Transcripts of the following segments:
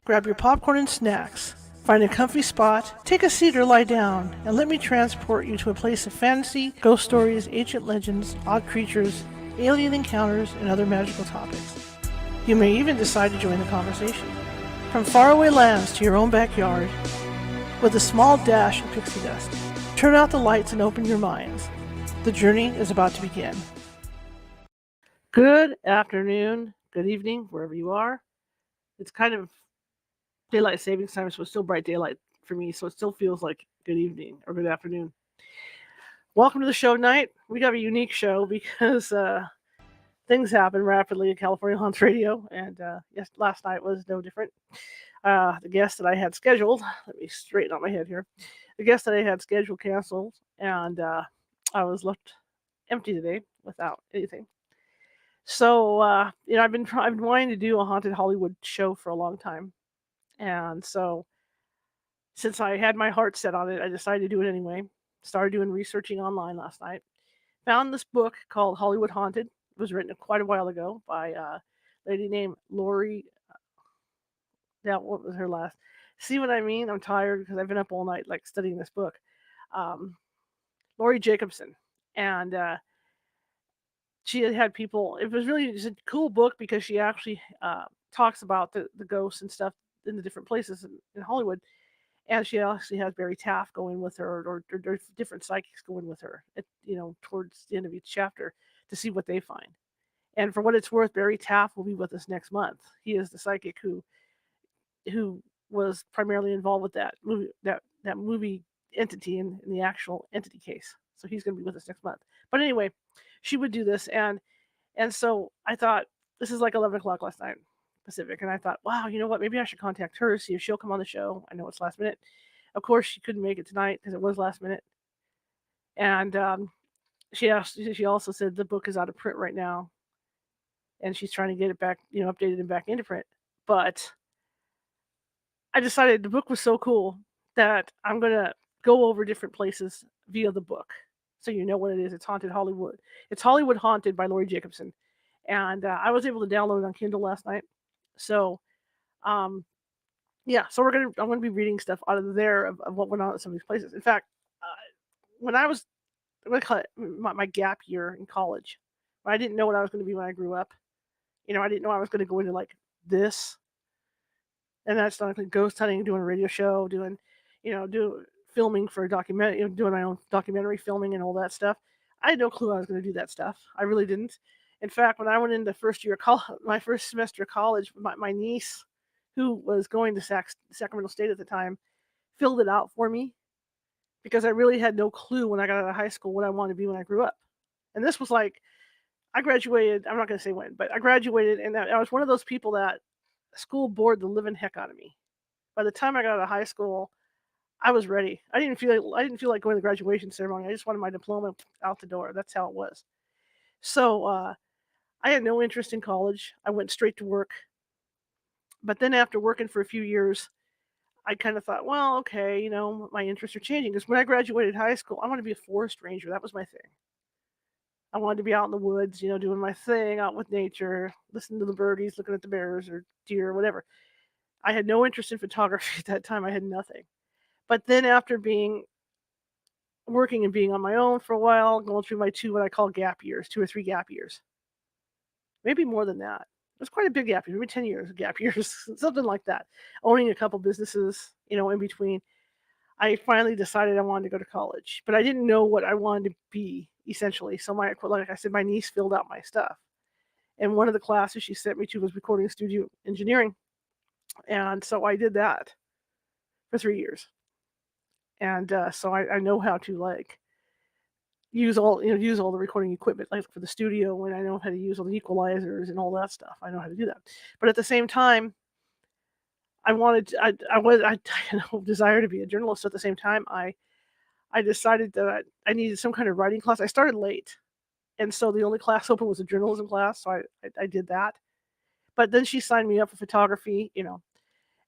Grab your popcorn and snacks. Find a comfy spot, take a seat or lie down, and let me transport you to a place of fantasy, ghost stories, ancient legends, odd creatures, alien encounters, and other magical topics. You may even decide to join the conversation. From faraway lands to your own backyard, with a small dash of pixie dust. Turn out the lights and open your minds. The journey is about to begin. Good afternoon, good evening, wherever you are. It's kind of daylight savings time, so it's still bright daylight for me, so it still feels like good evening or good afternoon. Welcome to the show tonight. We got a unique show because things happen rapidly in California Haunts Radio, and yes, last night was no different. The guest that I had scheduled, let me straighten out my head here. The guest that I had scheduled canceled, and I was left empty today without anything. So I've been wanting to do a haunted Hollywood show for a long time, and so since I had my heart set on it, I decided to do it anyway. Started doing researching online last night. Found this book called Hollywood Haunted. It was written quite a while ago by a lady named Lori. Yeah, what was her last? See what I mean? I'm tired because I've been up all night like studying this book. Um, Lori Jacobson, and she had people. It was really just a cool book because she actually talks about the ghosts and stuff in the different places in Hollywood. And she actually has Barry Taff going with her, or different psychics going with her, towards the end of each chapter to see what they find. And for what it's worth, Barry Taff will be with us next month. He is the psychic who was primarily involved with that movie entity in the actual entity case. So he's going to be with us next month. But anyway, she would do this, and so I thought this is like 11 o'clock last night Pacific, and I thought, wow, you know what? Maybe I should contact her, see if she'll come on the show. I know it's last minute. Of course, she couldn't make it tonight because it was last minute, and she also said the book is out of print right now, and she's trying to get it back, updated and back into print. But I decided the book was so cool that I'm gonna go over different places via the book, so you know what it is. It's Haunted Hollywood. It's Hollywood Haunted by Lori Jacobson, and I was able to download it on Kindle last night. So, um, yeah, so I'm gonna be reading stuff out of there of what went on at some of these places. In fact, uh, when I'm gonna call it my gap year in college, when I didn't know what I was going to be when I grew up. I didn't know I was going to go into like this, and that's not like ghost hunting, doing a radio show, do filming for a documentary, doing my own documentary filming and all that stuff. I had no clue I was going to do that stuff. I really didn't. In fact, when I went into my first semester of college, my niece, who was going to Sacramento State at the time, filled it out for me because I really had no clue when I got out of high school what I wanted to be when I grew up. And this was like, I graduated, I'm not going to say when, but I graduated, and I was one of those people that school bored the living heck out of me. By the time I got out of high school, I was ready. I didn't feel like going to the graduation ceremony. I just wanted my diploma out the door. That's how it was. So I had no interest in college. I went straight to work. But then after working for a few years, I kind of thought, well, okay, my interests are changing. Because when I graduated high school, I wanted to be a forest ranger. That was my thing. I wanted to be out in the woods, doing my thing out with nature, listening to the birdies, looking at the bears or deer or whatever. I had no interest in photography at that time. I had nothing. But then after working and being on my own for a while, going through my what I call gap years, 2 or 3 gap years, maybe more than that. It was quite a big gap year, maybe 10 years of gap years, something like that. Owning a couple businesses, in between. I finally decided I wanted to go to college, but I didn't know what I wanted to be essentially. So like I said, my niece filled out my stuff, and one of the classes she sent me to was recording studio engineering, and so I did that for 3 years, and so I know how to like use all the recording equipment like for the studio, and I know how to use all the equalizers and all that stuff. I know how to do that, but at the same time, I desire to be a journalist. At the same time, I decided that I needed some kind of writing class. I started late, and so the only class open was a journalism class, so I did that. But then she signed me up for photography,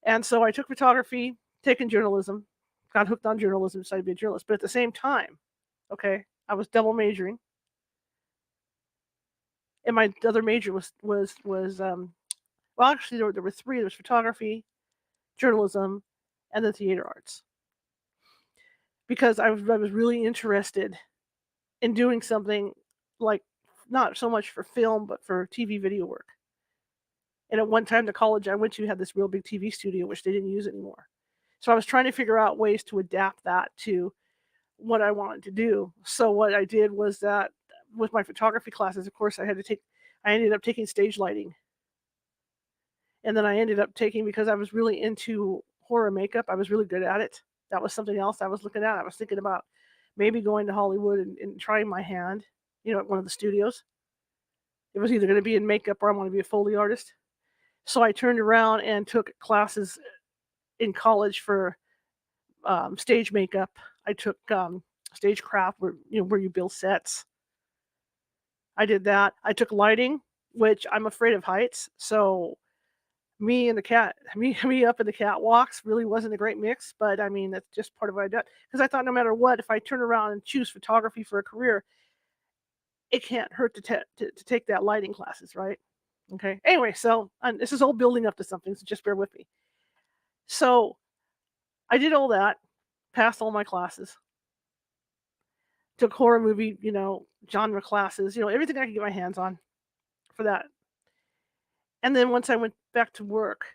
and so I took photography, taken journalism, got hooked on journalism, decided to be a journalist. But at the same time, okay, I was double majoring, and my other major was well, actually there were three. There was photography, journalism, and the theater arts because I was really interested in doing something like not so much for film, but for TV video work. And at one time, the college I went to had this real big TV studio, which they didn't use anymore. So I was trying to figure out ways to adapt that to what I wanted to do. So what I did was that with my photography classes, of course, I ended up taking stage lighting. And then I ended up taking, because I was really into horror makeup, I was really good at it. That was something else I was looking at. I was thinking about maybe going to Hollywood and trying my hand, at one of the studios. It was either going to be in makeup or I want to be a Foley artist. So I turned around and took classes in college for stage makeup. I took stagecraft, where you build sets. I did that. I took lighting, which I'm afraid of heights, so me and the cat, me up in the catwalks really wasn't a great mix. But I mean, that's just part of what I did because I thought no matter what, if I turn around and choose photography for a career, it can't hurt to take that lighting classes, right? Okay. Anyway, so this is all building up to something, so just bear with me. So I did all that, passed all my classes, took horror movie, genre classes, everything I could get my hands on for that. And then once I went back to work,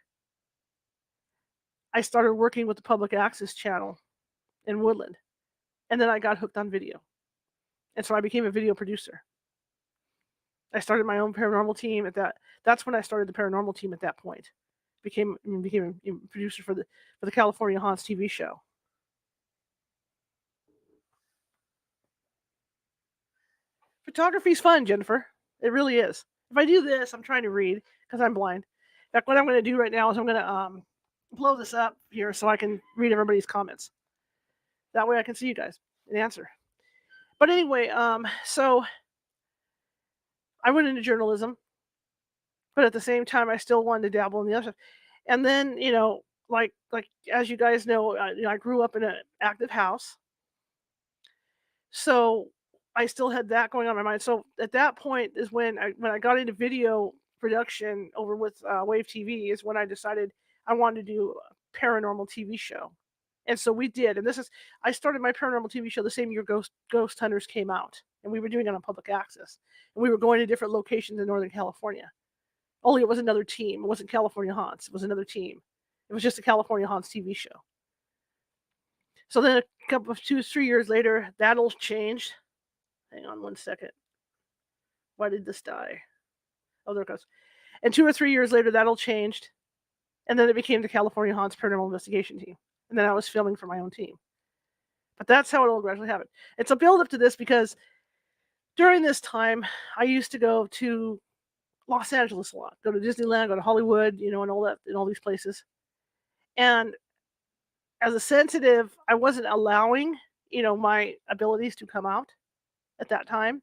I started working with the public access channel in Woodland. And then I got hooked on video. And so I became a video producer. I started my own paranormal team at that. That's when I started the paranormal team at that point. Became a producer for the California Haunts TV show. Photography's fun, Jennifer. It really is. If I do this, I'm trying to read because I'm blind. In fact, what I'm going to do right now is I'm going to blow this up here so I can read everybody's comments. That way I can see you guys and answer. But anyway, so I went into journalism, but at the same time, I still wanted to dabble in the other stuff. And then, like as you guys know, I grew up in an active house, so I still had that going on in my mind. So at that point is when I got into video production over with Wave TV is when I decided I wanted to do a paranormal TV show. And so we did. And I started my paranormal TV show the same year Ghost Hunters came out. And we were doing it on public access. And we were going to different locations in Northern California. Only it was another team. It wasn't California Haunts. It was another team. It was just a California Haunts TV show. So then a couple of 2-3 years later, that all changed. Hang on one second. Why did this die? Oh, there it goes. And 2 or 3 years later, that all changed. And then it became the California Haunts Paranormal Investigation Team. And then I was filming for my own team. But that's how it all gradually happened. It's a build up to this because during this time, I used to go to Los Angeles a lot, go to Disneyland, go to Hollywood, and all that, in all these places. And as a sensitive, I wasn't allowing, my abilities to come out at that time.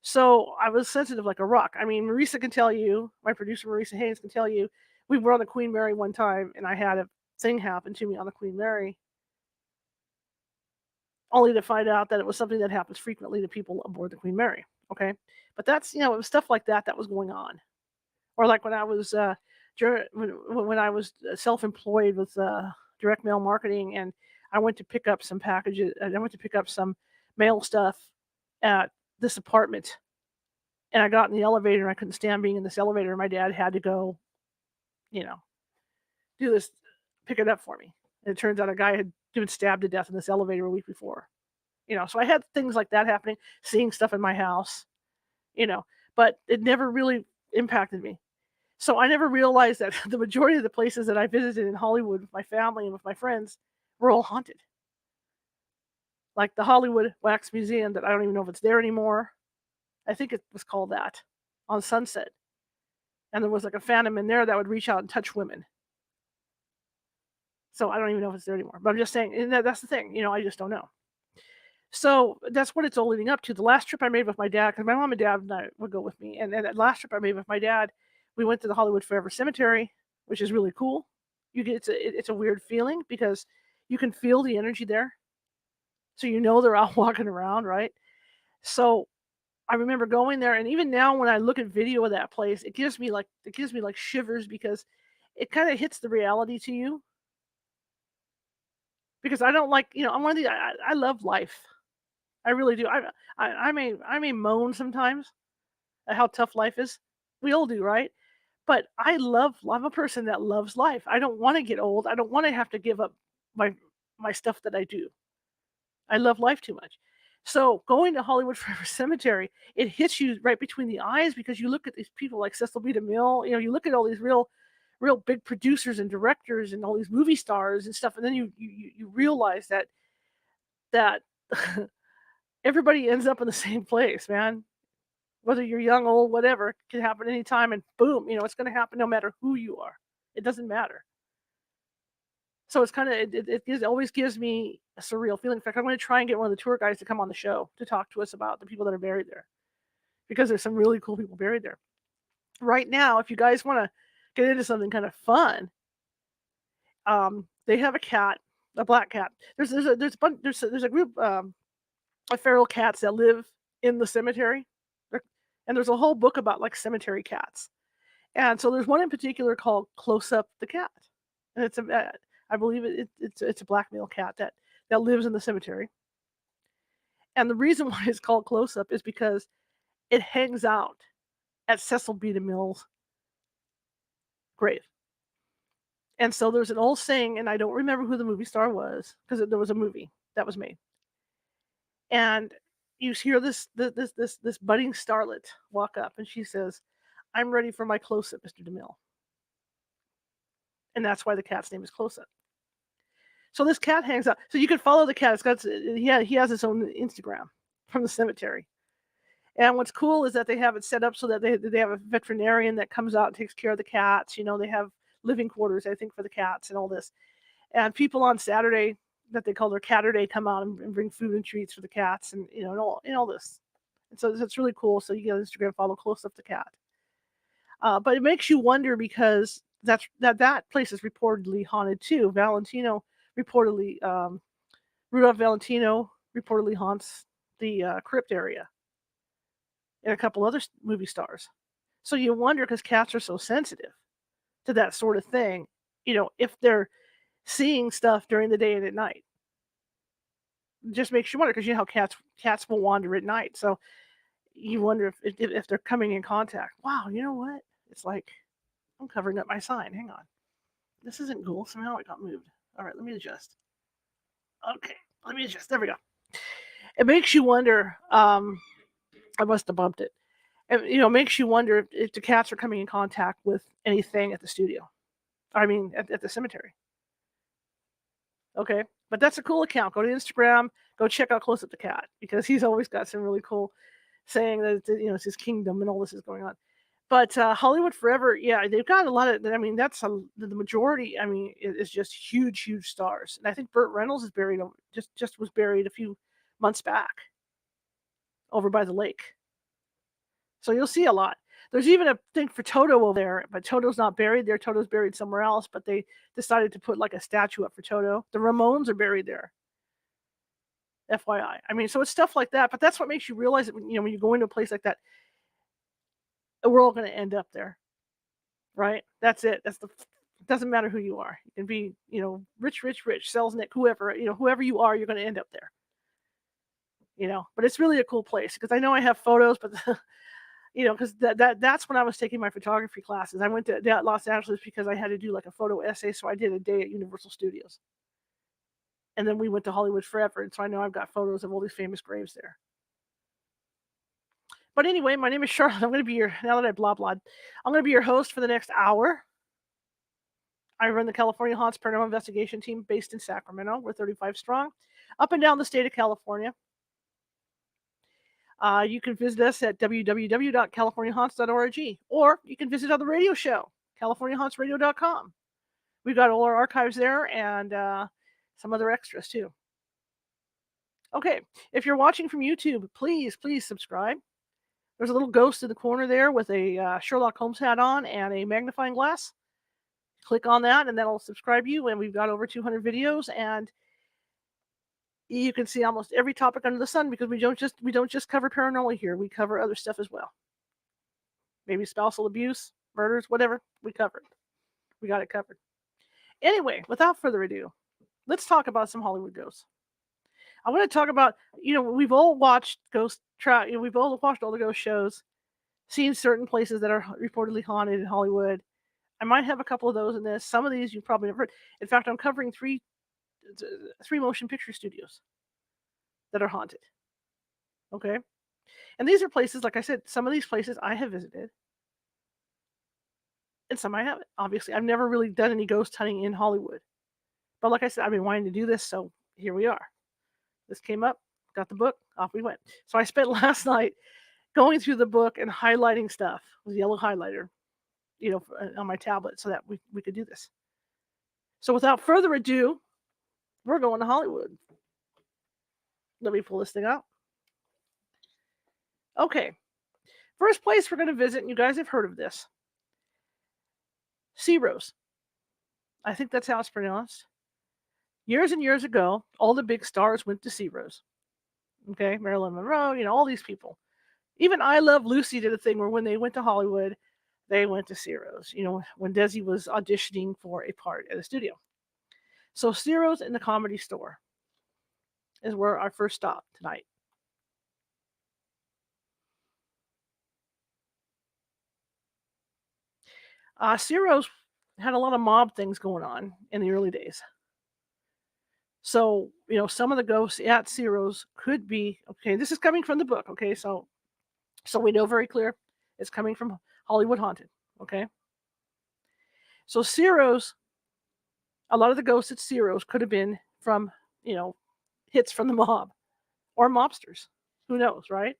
So I was sensitive like a rock. I mean, Marisa can tell you, my producer Marisa Haynes can tell you, we were on the Queen Mary one time and I had a thing happen to me on the Queen Mary, only to find out that it was something that happens frequently to people aboard the Queen Mary. Okay. But that's, it was stuff like that was going on. Or like when I was, when I was self-employed with direct mail marketing, and I went to pick up some packages, and I went to pick up some mail stuff at this apartment, and I got in the elevator, and I couldn't stand being in this elevator, and my dad had to go, do this, pick it up for me. And it turns out a guy had been stabbed to death in this elevator a week before. So I had things like that happening, seeing stuff in my house, but it never really impacted me. So I never realized that the majority of the places that I visited in Hollywood with my family and with my friends were all haunted. Like the Hollywood Wax Museum, that I don't even know if it's there anymore. I think it was called that, on Sunset. And there was like a phantom in there that would reach out and touch women. So I don't even know if it's there anymore. But I'm just saying, and that's the thing, I just don't know. So that's what it's all leading up to. The last trip I made with my dad, because my mom and dad would go with me, and that last trip I made with my dad, we went to the Hollywood Forever Cemetery, which is really cool. It's a weird feeling because you can feel the energy there. So they're out walking around, right? So I remember going there, and even now when I look at video of that place, it gives me like shivers because it kind of hits the reality to you. because I don't like, I'm one of the I love life. I really do. I may moan sometimes at how tough life is. We all do, right? But I'm a person that loves life. I don't want to get old. I don't want to have to give up my my stuff that I do. I love life too much. So going to Hollywood Forever Cemetery, it hits you right between the eyes because you look at these people like Cecil B. DeMille. You look at all these real big producers and directors and all these movie stars and stuff, and then you realize that everybody ends up in the same place, man. Whether you're young, old, whatever, it can happen anytime, and boom, it's going to happen no matter who you are. It doesn't matter. So it's kind of it always gives me a surreal feeling. In fact, I'm going to try and get one of the tour guides to come on the show to talk to us about the people that are buried there, because there's some really cool people buried there. Right now, if you guys want to get into something kind of fun, they have a cat, a black cat. There's a group of feral cats that live in the cemetery, and there's a whole book about like cemetery cats. And so there's one in particular called Close Up the Cat, and I believe it's a black male cat that lives in the cemetery. And the reason why it's called Close Up is because it hangs out at Cecil B. DeMille's grave. And so there's an old saying, and I don't remember who the movie star was because there was a movie that was made, and you hear this budding starlet walk up, and she says, "I'm ready for my close up, Mr. DeMille," and that's why the cat's name is Close Up. So this cat hangs out. So you can follow the cat. He has his own Instagram from the cemetery. And what's cool is that they have it set up so that they have a veterinarian that comes out and takes care of the cats. They have living quarters, I think, for the cats and all this. And people on Saturday, that they call their Catterday, come out and bring food and treats for the cats, and all this. And so it's really cool. So you get on Instagram, follow Close Up the Cat. But it makes you wonder because that place is reportedly haunted too. Rudolph Valentino reportedly haunts the crypt area, and a couple other movie stars. So you wonder, because cats are so sensitive to that sort of thing, if they're seeing stuff during the day and at night. It just makes you wonder, because you know how cats will wander at night. So you wonder if they're coming in contact. Wow, you know what? It's like I'm covering up my sign. Hang on. This isn't cool. Somehow it got moved. All right, let me adjust. Okay, let me adjust. There we go. It makes you wonder. I must have bumped it. It makes you wonder if the cats are coming in contact with anything at the studio. I mean, at the cemetery. Okay, but that's a cool account. Go to Instagram. Go check out Close Up the Cat, because he's always got some really cool saying that it's his kingdom and all this is going on. But Hollywood Forever, yeah, they've got a lot of. I mean, that's the majority. I mean, is just huge stars. And I think Burt Reynolds is buried. Just was buried a few months back over by the lake. So you'll see a lot. There's even a thing for Toto over there, but Toto's not buried there. Toto's buried somewhere else, but they decided to put like a statue up for Toto. The Ramones are buried there. FYI. I mean, so it's stuff like that, but that's what makes you realize that when you go into a place like that, we're all going to end up there, right? That's it. It doesn't matter who you are. You can be, rich, Selznick, whoever, whoever you are, you're going to end up there. But it's really a cool place, because I know I have photos, but because that's when I was taking my photography classes. I went to Los Angeles because I had to do like a photo essay, so I did a day at Universal Studios. And then we went to Hollywood Forever, and so I know I've got photos of all these famous graves there. But anyway, my name is Charlotte. I'm going to be now that I blah I'm going to be your host for the next hour. I run the California Haunts Paranormal Investigation Team based in Sacramento. We're 35 strong, up and down the state of California. You can visit us at www.californiahaunts.org, or you can visit our radio show, californiahauntsradio.com. We've got all our archives there, and some other extras too. Okay, if you're watching from YouTube, please subscribe. There's a little ghost in the corner there with a Sherlock Holmes hat on and a magnifying glass. Click on that, and that'll subscribe you. And we've got over 200 videos, and you can see almost every topic under the sun, because we don't just cover paranormal here. We cover other stuff as well. Maybe spousal abuse, murders, whatever. We cover it. We got it covered. Anyway, without further ado, let's talk about some Hollywood ghosts. I want to talk about, we've all watched we've all watched all the ghost shows, seen certain places that are reportedly haunted in Hollywood. I might have a couple of those in this. Some of these you probably never heard. In fact, I'm covering three motion picture studios that are haunted. Okay? And these are places, like I said, some of these places I have visited, and some I haven't. Obviously, I've never really done any ghost hunting in Hollywood. But like I said, I've been wanting to do this, so here we are. This came up, got the book, off we went. So I spent last night going through the book and highlighting stuff with a yellow highlighter, on my tablet so that we could do this. So without further ado, we're going to Hollywood. Let me pull this thing out. Okay. First place we're going to visit, and you guys have heard of this. Ciro's. I think that's how it's pronounced. Years and years ago, all the big stars went to Ciro's. Okay, Marilyn Monroe, all these people. Even I Love Lucy did a thing where when they went to Hollywood, they went to Ciro's, when Desi was auditioning for a part at a studio. So Ciro's in the Comedy Store is where our first stop tonight. Ciro's had a lot of mob things going on in the early days. So, some of the ghosts at Ciro's could be, okay, this is coming from the book, okay? So we know very clear it's coming from Hollywood Haunted, okay? So Ciro's, a lot of the ghosts at Ciro's could have been from, hits from the mob or mobsters. Who knows, right?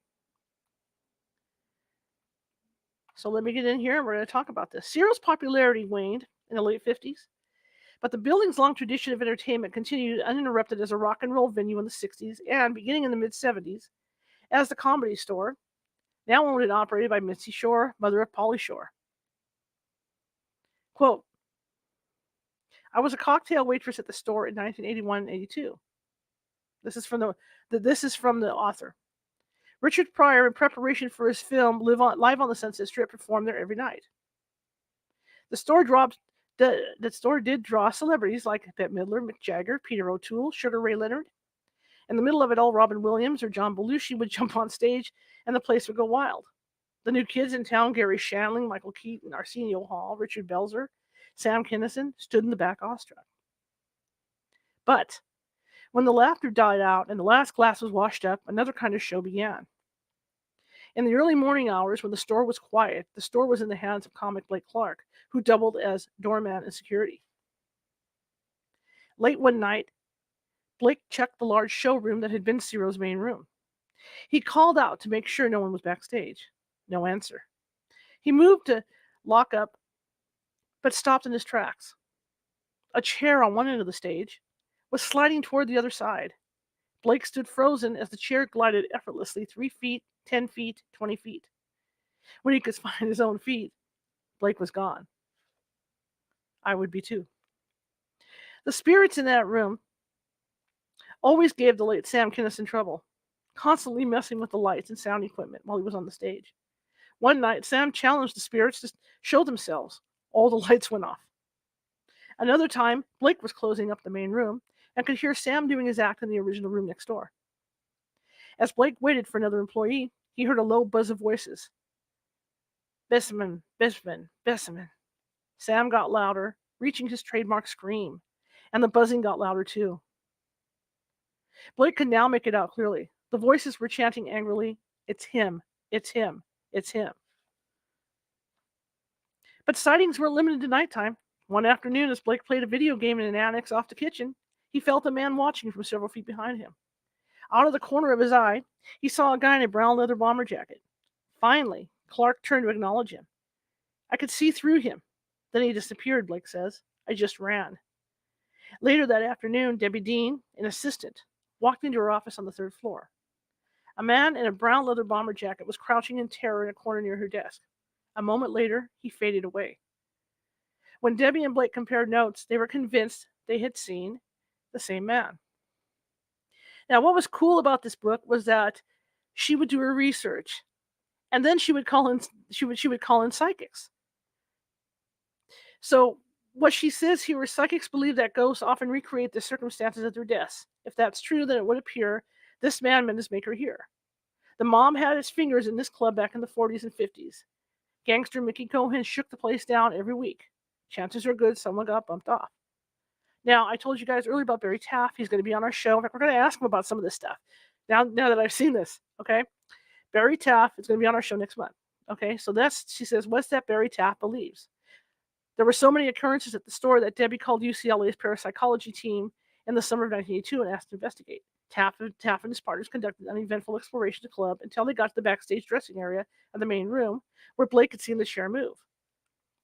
So let me get in here and we're going to talk about this. Ciro's popularity waned in the late 50s, but the building's long tradition of entertainment continued uninterrupted as a rock and roll venue in the 60s and beginning in the mid 70s as the Comedy Store, now owned and operated by Mitzi Shore, mother of Pauly Shore. Quote, I was a cocktail waitress at the store in 1981 and 82. This is from the author. Richard Pryor, in preparation for his film Live on the Sunset Strip, performed there every night. The store did draw celebrities like Bette Midler, Mick Jagger, Peter O'Toole, Sugar Ray Leonard. In the middle of it all, Robin Williams or John Belushi would jump on stage and the place would go wild. The new kids in town, Gary Shandling, Michael Keaton, Arsenio Hall, Richard Belzer, Sam Kinison, stood in the back awestruck. But when the laughter died out and the last glass was washed up, another kind of show began. In the early morning hours, when the store was quiet, the store was in the hands of comic Blake Clark, who doubled as doorman and security. Late one night, Blake checked the large showroom that had been Ciro's main room. He called out to make sure no one was backstage. No answer. He moved to lock up, but stopped in his tracks. A chair on one end of the stage was sliding toward the other side. Blake stood frozen as the chair glided effortlessly 3 feet, 10 feet, 20 feet. When he could find his own feet, Blake was gone. I would be too. The spirits in that room always gave the late Sam Kinison trouble, constantly messing with the lights and sound equipment while he was on the stage. One night, Sam challenged the spirits to show themselves. All the lights went off. Another time, Blake was closing up the main room and could hear Sam doing his act in the original room next door. As Blake waited for another employee, he heard a low buzz of voices. Besseman, Besseman, Besseman. Sam got louder, reaching his trademark scream, and the buzzing got louder too. Blake could now make it out clearly. The voices were chanting angrily, "It's him, it's him, it's him." But sightings were limited to nighttime. One afternoon, as Blake played a video game in an annex off the kitchen, he felt a man watching from several feet behind him. Out of the corner of his eye, he saw a guy in a brown leather bomber jacket. Finally, Clark turned to acknowledge him. I could see through him. Then he disappeared, Blake says. I just ran. Later that afternoon, Debbie Dean, an assistant, walked into her office on the 3rd floor. A man in a brown leather bomber jacket was crouching in terror in a corner near her desk. A moment later, he faded away. When Debbie and Blake compared notes, they were convinced they had seen the same man. Now, what was cool about this book was that she would do her research, and then she would call in psychics. So What she says here is psychics believe that ghosts often recreate the circumstances of their deaths. If that's true, then it would appear this man meant his maker here. The mob had his fingers in this club back in the 40s and 50s. Gangster Mickey Cohen shook the place down every week. Chances are good someone got bumped off. Now, I told you guys earlier about Barry Taff. He's going to be on our show. In fact, we're going to ask him about some of this stuff. Now that I've seen this, okay? Barry Taff is going to be on our show next month. Okay, so she says, what's that Barry Taff believes? There were so many occurrences at the store that Debbie called UCLA's parapsychology team in the summer of 1982 and asked to investigate. Taff and his partners conducted an uneventful exploration of the club until they got to the backstage dressing area of the main room, where Blake had seen the chair move.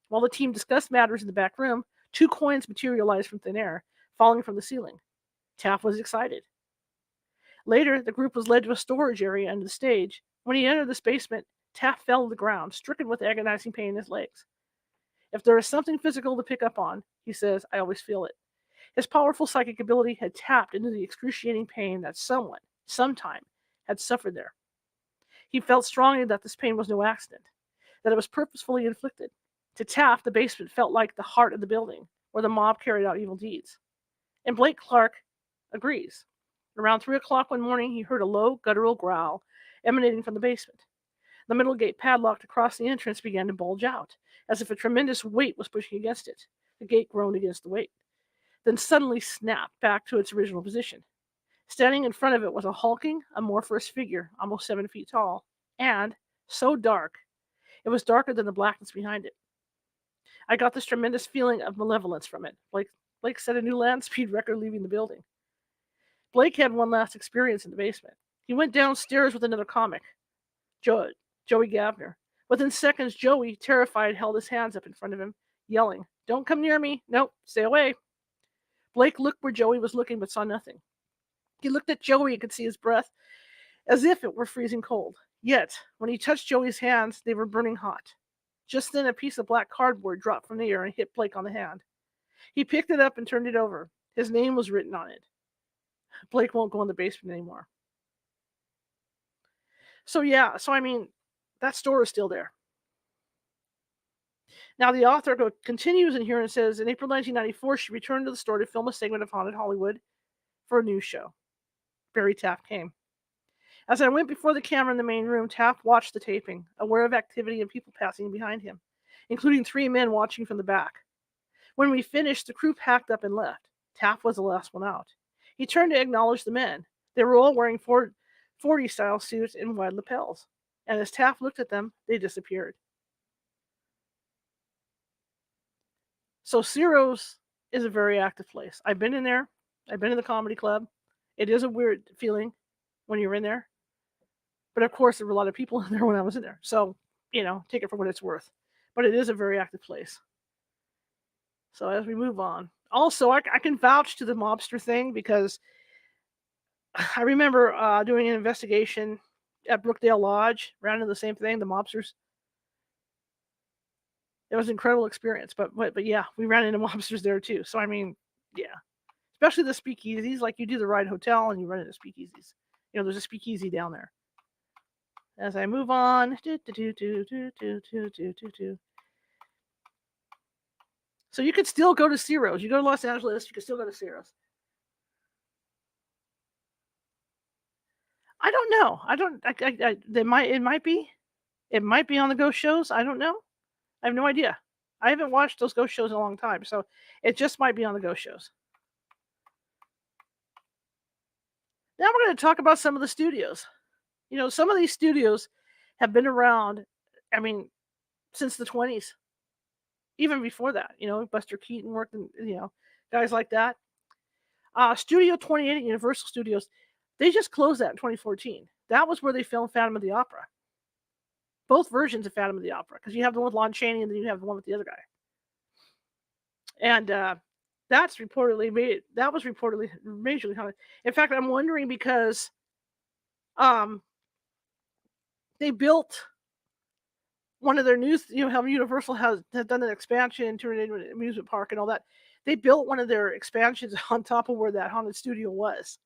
While the team discussed matters in the back room, 2 coins materialized from thin air, falling from the ceiling. Taff was excited. Later, the group was led to a storage area under the stage. When he entered this basement, Taff fell to the ground, stricken with agonizing pain in his legs. If there is something physical to pick up on, he says, I always feel it. His powerful psychic ability had tapped into the excruciating pain that someone, sometime, had suffered there. He felt strongly that this pain was no accident, that it was purposefully inflicted. To Taff, the basement felt like the heart of the building, where the mob carried out evil deeds. And Blake Clark agrees. Around 3 o'clock one morning, he heard a low, guttural growl emanating from the basement. The middle gate padlocked across the entrance began to bulge out, as if a tremendous weight was pushing against it. The gate groaned against the weight, then suddenly snapped back to its original position. Standing in front of it was a hulking, amorphous figure, almost 7 feet tall, and so dark, it was darker than the blackness behind it. I got this tremendous feeling of malevolence from it. Blake set a new land speed record leaving the building. Blake had one last experience in the basement. He went downstairs with another comic, Joey Gavner. Within seconds, Joey, terrified, held his hands up in front of him, yelling, Don't come near me. Nope, stay away. Blake looked where Joey was looking but saw nothing. He looked at Joey and could see his breath as if it were freezing cold. Yet, when he touched Joey's hands, they were burning hot. Just then, a piece of black cardboard dropped from the air and hit Blake on the hand. He picked it up and turned it over. His name was written on it. Blake won't go in the basement anymore. So I mean, that store is still there. Now, the author continues in here and says, in April 1994, she returned to the store to film a segment of Haunted Hollywood for a news show. Barry Taff came. As I went before the camera in the main room, Taff watched the taping, aware of activity and people passing behind him, including 3 men watching from the back. When we finished, the crew packed up and left. Taff was the last one out. He turned to acknowledge the men. They were all wearing 40-style suits and wide lapels. And as Taff looked at them, they disappeared. So Ciro's is a very active place. I've been in there. I've been in the comedy club. It is a weird feeling when you're in there. But of course, there were a lot of people in there when I was in there. So, take it for what it's worth. But it is a very active place. So as we move on. Also, I can vouch to the mobster thing because I remember doing an investigation at Brookdale Lodge, ran into the same thing, the mobsters. It was an incredible experience, but yeah, we ran into mobsters there too. So I mean, yeah, especially the speakeasies. Like you do the Ride Hotel and you run into speakeasies. There's a speakeasy down there. As I move on, so you could still go to Ciro's. You go to Los Angeles, you could still go to Ciro's. I don't know. It might be. It might be on the ghost shows. I don't know. I have no idea. I haven't watched those ghost shows in a long time, so it just might be on the ghost shows. Now we're going to talk about some of the studios. Some of these studios have been around, since the 20s. Even before that, Buster Keaton worked in, guys like that. Studio 28 at Universal Studios, they just closed that in 2014. That was where they filmed Phantom of the Opera. Both versions of Phantom of the Opera, because you have the one with Lon Chaney and then you have the one with the other guy. And that was reportedly majorly haunted. In fact, I'm wondering because they built one of their new, how Universal has done an expansion and turned it into an amusement park and all that. They built one of their expansions on top of where that haunted studio was.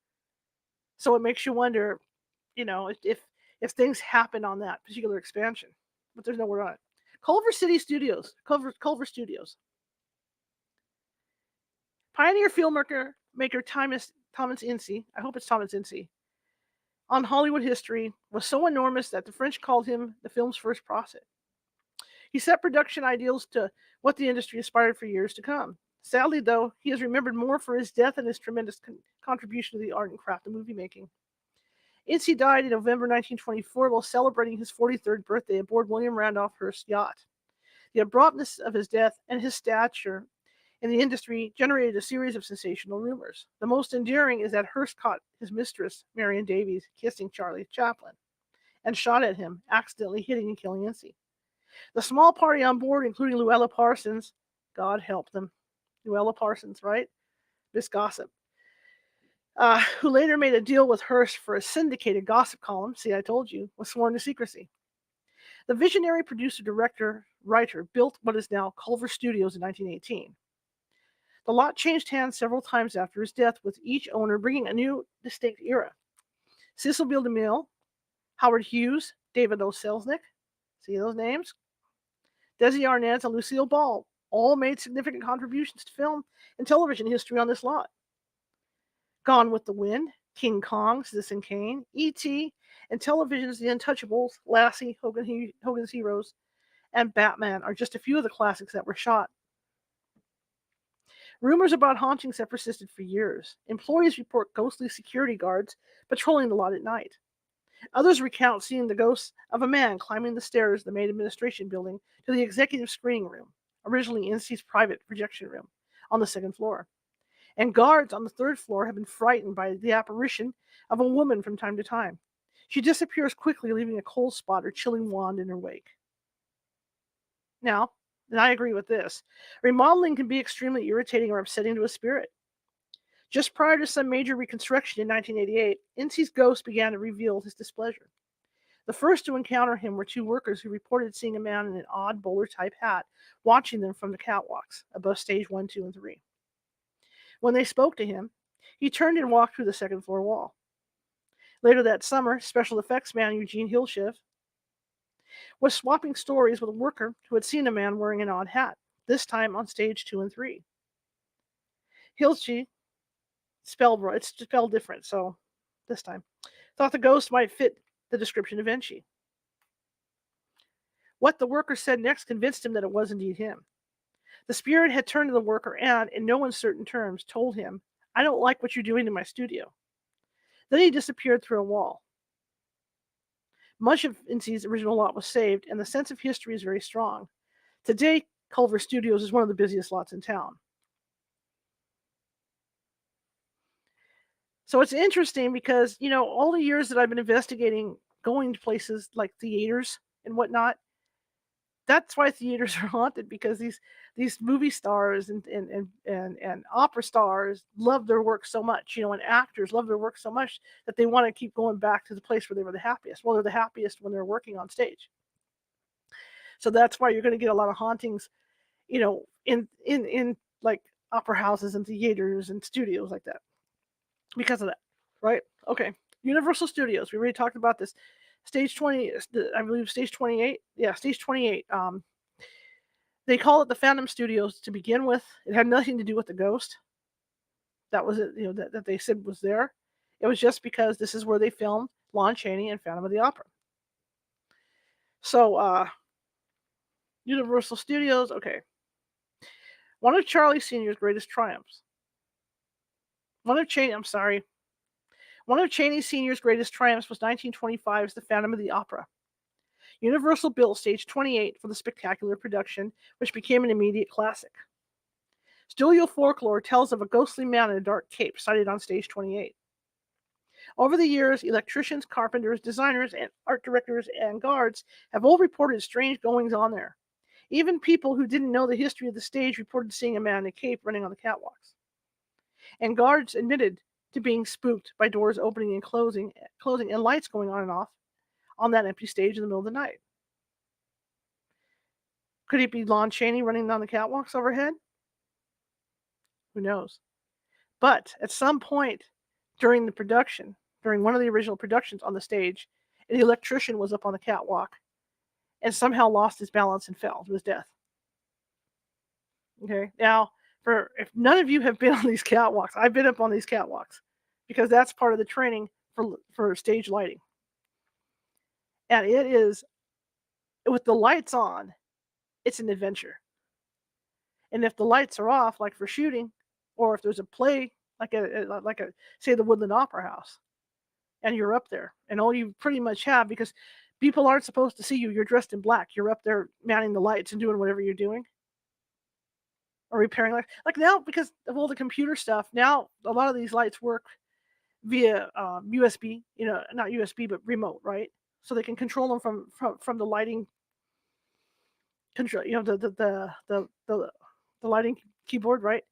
So it makes you wonder, if things happen on that particular expansion, but there's no word on it. Culver Studios. Pioneer filmmaker Thomas Ince, I hope it's Thomas Ince, on Hollywood history was so enormous that the French called him the film's first prophet. He set production ideals to what the industry aspired for years to come. Sadly, though, he is remembered more for his death and his tremendous contribution to the art and craft of movie making. Ince died in November 1924 while celebrating his 43rd birthday aboard William Randolph Hearst's yacht. The abruptness of his death and his stature in the industry generated a series of sensational rumors. The most enduring is that Hearst caught his mistress, Marion Davies, kissing Charlie Chaplin and shot at him, accidentally hitting and killing Ince. The small party on board, including Luella Parsons, God help them, Luella Parsons, right? Miss Gossip, who later made a deal with Hearst for a syndicated gossip column, see, I told you, was sworn to secrecy. The visionary producer, director, writer built what is now Culver Studios in 1918. The lot changed hands several times after his death, with each owner bringing a new, distinct era. Cecil B. DeMille, Howard Hughes, David O. Selznick, see those names? Desi Arnaz and Lucille Ball all made significant contributions to film and television history on this lot. Gone with the Wind, King Kong, Citizen Kane, E.T., and television's The Untouchables, Lassie, Hogan's Heroes, and Batman are just a few of the classics that were shot. Rumors about hauntings have persisted for years. Employees report ghostly security guards patrolling the lot at night. Others recount seeing the ghost of a man climbing the stairs of the main administration building to the executive screening room, originally Ince's private projection room, on the second floor. And guards on the third floor have been frightened by the apparition of a woman from time to time. She disappears quickly, leaving a cold spot or chilling wand in her wake. Now, and I agree with this, remodeling can be extremely irritating or upsetting to a spirit. Just prior to some major reconstruction in 1988, Ince's ghost began to reveal his displeasure. The first to encounter him were two workers who reported seeing a man in an odd bowler-type hat watching them from the catwalks above stage 1, 2, and 3. When they spoke to him, he turned and walked through the second floor wall. Later that summer, special effects man Eugene Hilshev was swapping stories with a worker who had seen a man wearing an odd hat, this time on stage 2 and 3. Hilshev, it's spelled different, so this time, thought the ghost might fit the description of Ince. What the worker said next convinced him that it was indeed him. The spirit had turned to the worker and, in no uncertain terms, told him, "I don't like what you're doing in my studio." Then he disappeared through a wall. Much of Ince's original lot was saved, and the sense of history is very strong. Today, Culver Studios is one of the busiest lots in town. So it's interesting because, all the years that I've been investigating going to places like theaters and whatnot, that's why theaters are haunted, because these movie stars and opera stars love their work so much, and actors love their work so much that they want to keep going back to the place where they were the happiest. Well, they're the happiest when they're working on stage. So that's why you're going to get a lot of hauntings, in like opera houses and theaters and studios like that, because of that, right? Okay, Universal Studios. We already talked about this. Stage 20, I believe stage 28. Yeah, stage 28. They call it the Phantom Studios to begin with. It had nothing to do with the ghost. That was it, that they said was there. It was just because this is where they filmed Lon Chaney and Phantom of the Opera. So, Universal Studios, okay. One of Charlie Sr.'s greatest triumphs. One of Chaney Sr.'s greatest triumphs was 1925's The Phantom of the Opera. Universal built stage 28 for the spectacular production, which became an immediate classic. Studio folklore tells of a ghostly man in a dark cape sighted on stage 28. Over the years, electricians, carpenters, designers, and art directors and guards have all reported strange goings on there. Even people who didn't know the history of the stage reported seeing a man in a cape running on the catwalks. And guards admitted to being spooked by doors opening and closing and lights going on and off on that empty stage in the middle of the night. Could it be Lon Chaney running down the catwalks overhead? Who knows? But at some point during the production, during one of the original productions on the stage, an electrician was up on the catwalk and somehow lost his balance and fell to his death. Okay, now, For if none of you have been on these catwalks, I've been up on these catwalks because that's part of the training for stage lighting. And it is, with the lights on, it's an adventure. And if the lights are off, like for shooting, or if there's a play, like a say the Woodland Opera House, and you're up there, and all you pretty much have, because people aren't supposed to see you. You're dressed in black. You're up there manning the lights and doing whatever you're doing, or repairing lights. Like now, because of all the computer stuff, now a lot of these lights work via USB. Not USB, but remote, right? So they can control them from the lighting control. The lighting keyboard, right?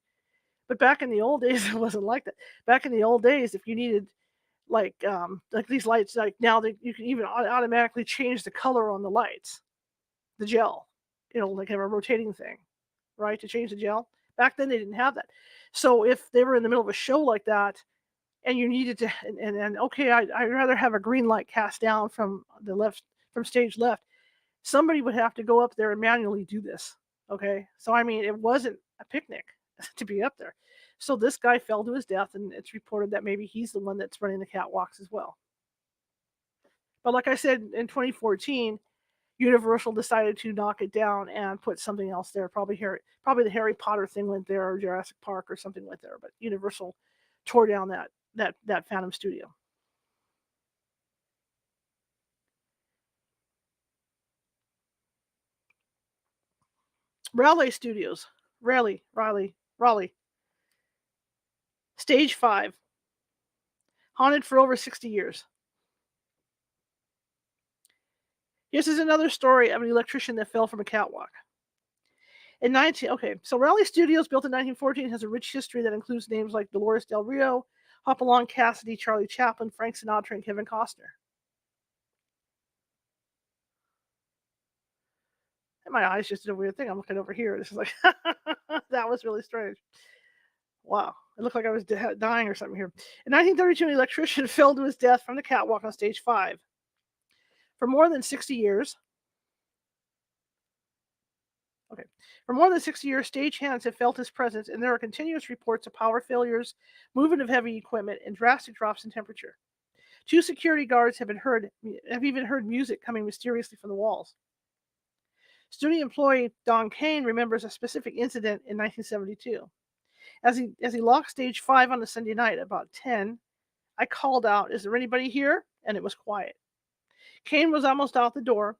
But back in the old days, it wasn't like that. Back in the old days, if you needed like these lights, like now you can even automatically change the color on the lights, the gel, like have a rotating thing, right, to change the gel. Back then they didn't have that. So if they were in the middle of a show like that, and you needed to, and okay, I'd rather have a green light cast down from the left, from stage left, somebody would have to go up there and manually do this. Okay, so I mean, it wasn't a picnic to be up there. So this guy fell to his death, and it's reported that maybe he's the one that's running the catwalks as well. But like I said, in 2014, Universal decided to knock it down and put something else there. Probably the Harry Potter thing went there, or Jurassic Park, or something went there. But Universal tore down that Phantom Studio. Raleigh Studios, Raleigh, Stage 5, haunted for over 60 years. This is another story of an electrician that fell from a catwalk. So Raleigh Studios, built in 1914, has a rich history that includes names like Dolores Del Rio, Hopalong Cassidy, Charlie Chaplin, Frank Sinatra, and Kevin Costner. And my eyes just did a weird thing. I'm looking over here. This is like, that was really strange. Wow. It looked like I was dying or something here. In 1932, an electrician fell to his death from the catwalk on Stage 5. For more than 60 years, stagehands have felt his presence, and there are continuous reports of power failures, movement of heavy equipment, and drastic drops in temperature. 2 security guards have even heard music coming mysteriously from the walls. Studio employee Don Kane remembers a specific incident in 1972. As he locked Stage 5 on a Sunday night about 10, I called out, "Is there anybody here?" And it was quiet. Kane was almost out the door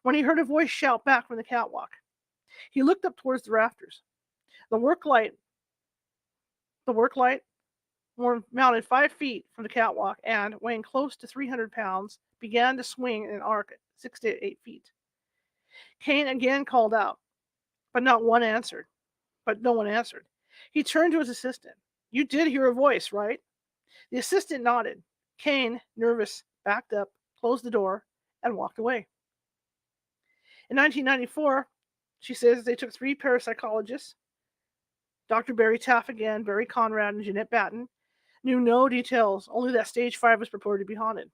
when he heard a voice shout back from the catwalk. He looked up towards the rafters. The work light mounted 5 feet from the catwalk and, weighing close to 300 pounds, began to swing in an arc 6 to 8 feet. Kane again called out, but no one answered. He turned to his assistant. "You did hear a voice, right?" The assistant nodded. Kane, nervous, backed up, closed the door, and walked away. In 1994, she says they took 3 parapsychologists, Dr. Barry Taff again, Barry Conrad, and Jeanette Batten, knew no details, only that Stage 5 was purported to be haunted.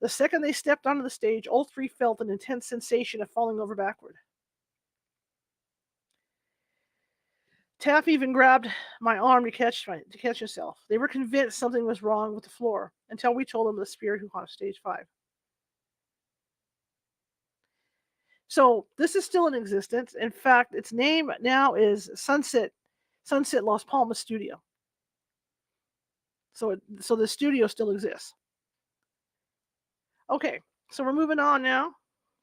The second they stepped onto the stage, all 3 felt an intense sensation of falling over backward. Taff even grabbed my arm to catch himself. They were convinced something was wrong with the floor until we told them the spirit who haunted Stage 5. So this is still in existence. In fact, its name now is Sunset Las Palmas Studio. So the studio still exists. Okay, so we're moving on now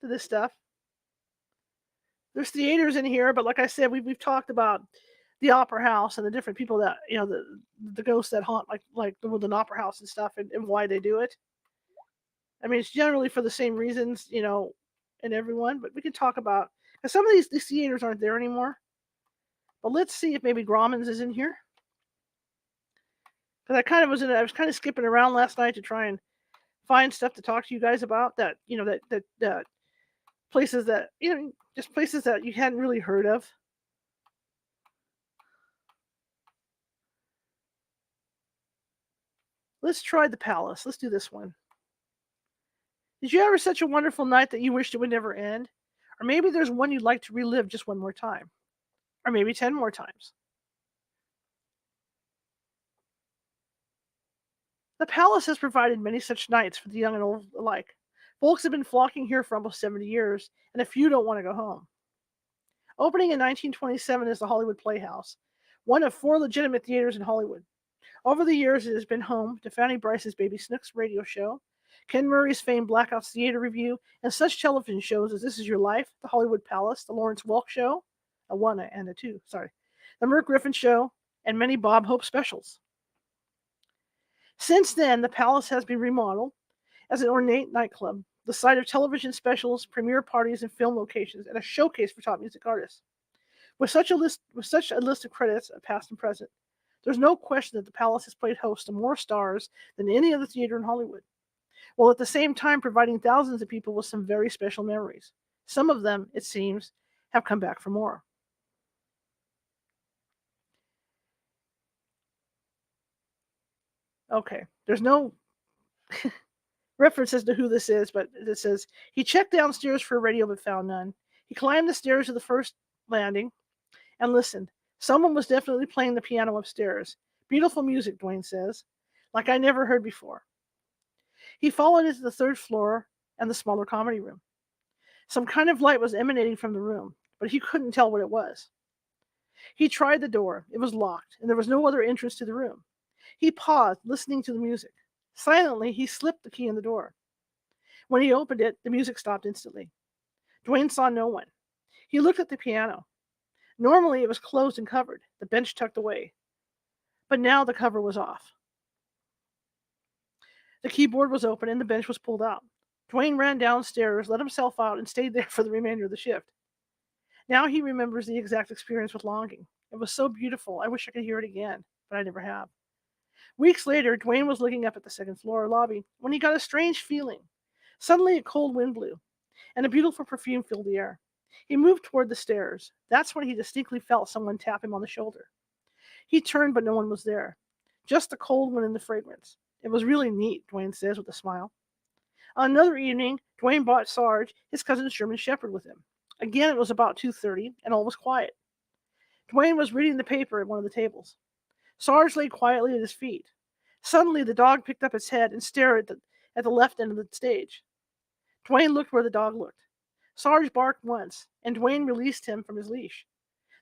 to this stuff. There's theaters in here, but like I said, we've talked about the Opera House and the different people that, the ghosts that haunt like the Woodland Opera House and stuff, and why they do it. I mean, it's generally for the same reasons, in everyone, but we can talk about, because some of these theaters aren't there anymore. But let's see if maybe Grauman's is in here. Because I was kind of skipping around last night to try and find stuff to talk to you guys about that, that places that, just places that you hadn't really heard of. Let's try the Palace. Let's do this one. Did you ever such a wonderful night that you wished it would never end? Or maybe there's one you'd like to relive just one more time. Or maybe 10 more times. The palace has provided many such nights for the young and old alike. Folks have been flocking here for almost 70 years, and a few don't want to go home. Opening in 1927 is the Hollywood Playhouse, one of 4 legitimate theaters in Hollywood. Over the years, it has been home to Fanny Brice's Baby Snooks radio show, Ken Murray's famed Blackouts Theater Review, and such television shows as This Is Your Life, The Hollywood Palace, The Lawrence Welk Show, a one and a two, sorry, The Merc Griffin Show, and many Bob Hope specials. Since then, the palace has been remodeled as an ornate nightclub, the site of television specials, premiere parties, and film locations, and a showcase for top music artists. With such a list of credits, past and present, there's no question that the palace has played host to more stars than any other theater in Hollywood, while at the same time providing thousands of people with some very special memories. Some of them, it seems, have come back for more. Okay, there's no reference as to who this is, but it says he checked downstairs for a radio but found none. He climbed the stairs to the first landing and listened. Someone was definitely playing the piano upstairs. Beautiful music, Dwayne says, like I never heard before. He followed it to the 3rd floor and the smaller comedy room. Some kind of light was emanating from the room, but he couldn't tell what it was. He tried the door. It was locked, and there was no other entrance to the room. He paused, listening to the music. Silently, he slipped the key in the door. When he opened it, the music stopped instantly. Dwayne saw no one. He looked at the piano. Normally, it was closed and covered, the bench tucked away. But now the cover was off. The keyboard was open and the bench was pulled out. Dwayne ran downstairs, let himself out, and stayed there for the remainder of the shift. Now he remembers the exact experience with longing. It was so beautiful. I wish I could hear it again, but I never have. Weeks later, Dwayne was looking up at the 2nd floor lobby when he got a strange feeling. Suddenly, a cold wind blew, and a beautiful perfume filled the air. He moved toward the stairs. That's when he distinctly felt someone tap him on the shoulder. He turned, but no one was there. Just the cold wind and the fragrance. It was really neat, Dwayne says with a smile. On another evening, Dwayne brought Sarge, his cousin's German Shepherd, with him. Again, it was about 2:30, and all was quiet. Dwayne was reading the paper at one of the tables. Sarge lay quietly at his feet. Suddenly, the dog picked up its head and stared at the left end of the stage. Dwayne looked where the dog looked. Sarge barked once, and Dwayne released him from his leash.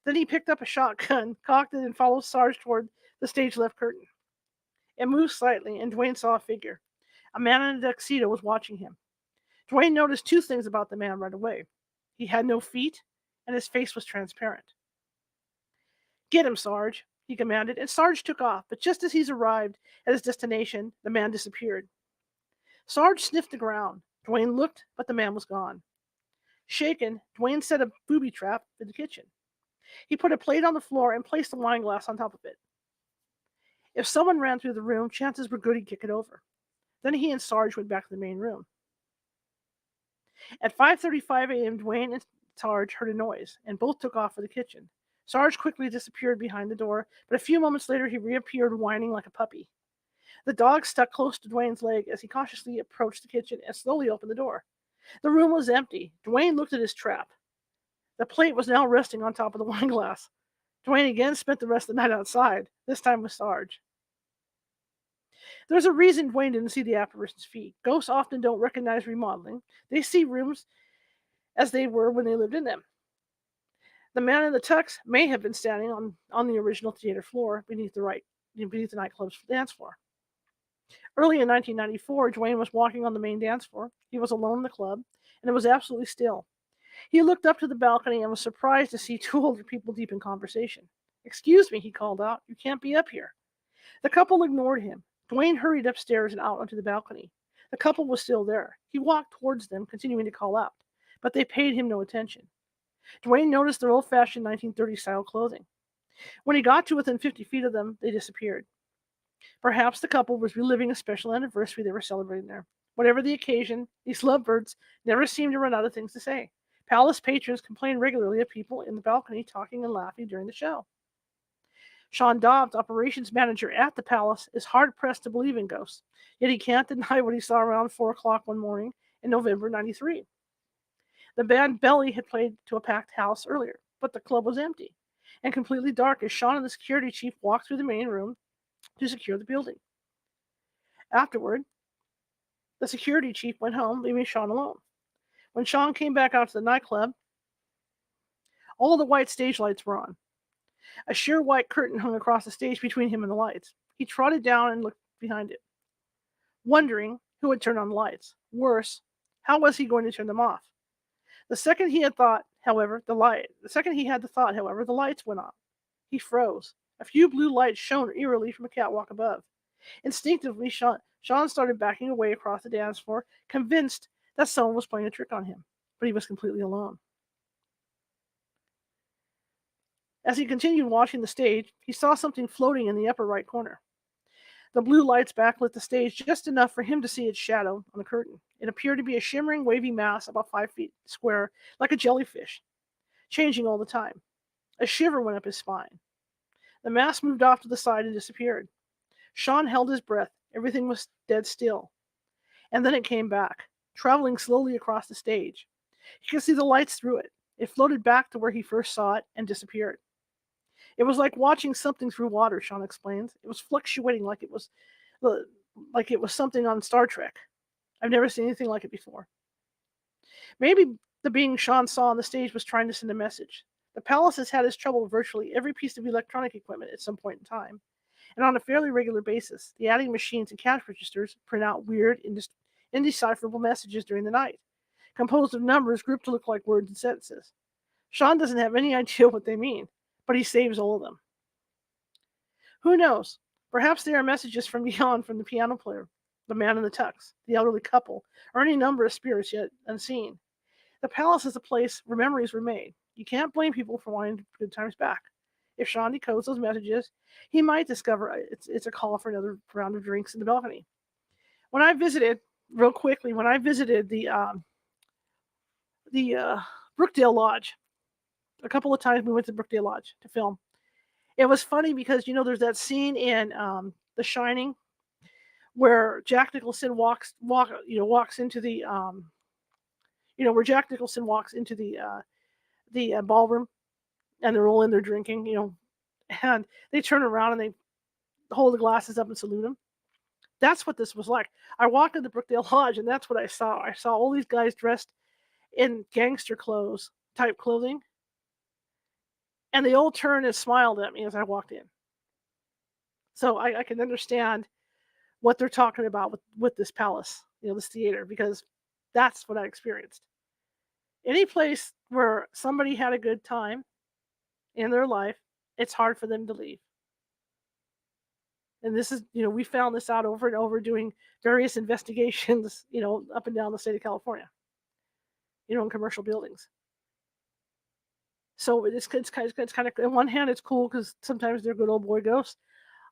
Then he picked up a shotgun, cocked it, and followed Sarge toward the stage left curtain. It moved slightly, and Dwayne saw a figure. A man in a tuxedo was watching him. Dwayne noticed 2 things about the man right away. He had no feet, and his face was transparent. Get him, Sarge, he commanded, and Sarge took off, but just as he's arrived at his destination, the man disappeared. Sarge sniffed the ground. Dwayne looked, but the man was gone. Shaken, Dwayne set a booby trap in the kitchen. He put a plate on the floor and placed a wine glass on top of it. If someone ran through the room, chances were good he'd kick it over. Then he and Sarge went back to the main room. At 5:35 a.m., Dwayne and Sarge heard a noise, and both took off for the kitchen. Sarge quickly disappeared behind the door, but a few moments later he reappeared whining like a puppy. The dog stuck close to Dwayne's leg as he cautiously approached the kitchen and slowly opened the door. The room was empty. Dwayne looked at his trap. The plate was now resting on top of the wine glass. Dwayne again spent the rest of the night outside, this time with Sarge. There's a reason Dwayne didn't see the apparition's feet. Ghosts often don't recognize remodeling. They see rooms as they were when they lived in them. The man in the tux may have been standing on the original theater floor beneath the nightclub's dance floor. Early in 1994, Dwayne was walking on the main dance floor. He was alone in the club, and it was absolutely still. He looked up to the balcony and was surprised to see 2 older people deep in conversation. "Excuse me," he called out. "You can't be up here." The couple ignored him. Dwayne hurried upstairs and out onto the balcony. The couple was still there. He walked towards them, continuing to call out, but they paid him no attention. Dwayne noticed their old-fashioned 1930s-style clothing. When he got to within 50 feet of them, they disappeared. Perhaps the couple was reliving a special anniversary they were celebrating there. Whatever the occasion, these lovebirds never seemed to run out of things to say. Palace patrons complained regularly of people in the balcony talking and laughing during the show. Sean Dobbs, operations manager at the Palace, is hard-pressed to believe in ghosts, yet he can't deny what he saw around 4 o'clock one morning in November '93. The band Belly had played to a packed house earlier, but the club was empty and completely dark as Sean and the security chief walked through the main room to secure the building. Afterward, the security chief went home, leaving Sean alone. When Sean came back out to the nightclub, all the white stage lights were on. A sheer white curtain hung across the stage between him and the lights. He trotted down and looked behind it, wondering who had turned on the lights. Worse, how was he going to turn them off? The second he had thought, however, the lights went off. He froze. A few blue lights shone eerily from a catwalk above. Instinctively, Sean started backing away across the dance floor, convinced that someone was playing a trick on him. But he was completely alone. As he continued watching the stage, he saw something floating in the upper right corner. The blue lights backlit the stage just enough for him to see its shadow on the curtain. It appeared to be a shimmering, wavy mass about 5 feet square, like a jellyfish, changing all the time. A shiver went up his spine. The mass moved off to the side and disappeared. Sean held his breath. Everything was dead still. And then it came back, traveling slowly across the stage. He could see the lights through it. It floated back to where he first saw it and disappeared. It was like watching something through water, Sean explains. It was fluctuating like it was something on Star Trek. I've never seen anything like it before. Maybe the being Sean saw on the stage was trying to send a message. The palace has had its trouble with virtually every piece of electronic equipment at some point in time. And on a fairly regular basis, the adding machines and cash registers print out weird, indecipherable messages during the night, composed of numbers grouped to look like words and sentences. Sean doesn't have any idea what they mean, but he saves all of them. Who knows? Perhaps they are messages from beyond, from the piano player, the man in the tux, the elderly couple, or any number of spirits yet unseen. The palace is a place where memories were made. You can't blame people for wanting good times back. If Sean decodes those messages, he might discover it's a call for another round of drinks in the balcony. When I visited the Brookdale Lodge, a couple of times we went to Brookdale Lodge to film. It was funny because there's that scene in The Shining where Jack Nicholson walks into the where Jack Nicholson walks into the ballroom, and they're all in there drinking, and they turn around and they hold the glasses up and salute him. That's what this was like. I walked into Brookdale Lodge, and that's what I saw. I saw all these guys dressed in gangster type clothing, and they all turned and smiled at me as I walked in. So I can understand what they're talking about with this palace, this theater, because that's what I experienced. Any place where somebody had a good time in their life, it's hard for them to leave. And this is, we found this out over and over doing various investigations, up and down the state of California, in commercial buildings. So it's kind of, on one hand, it's cool because sometimes they're good old boy ghosts.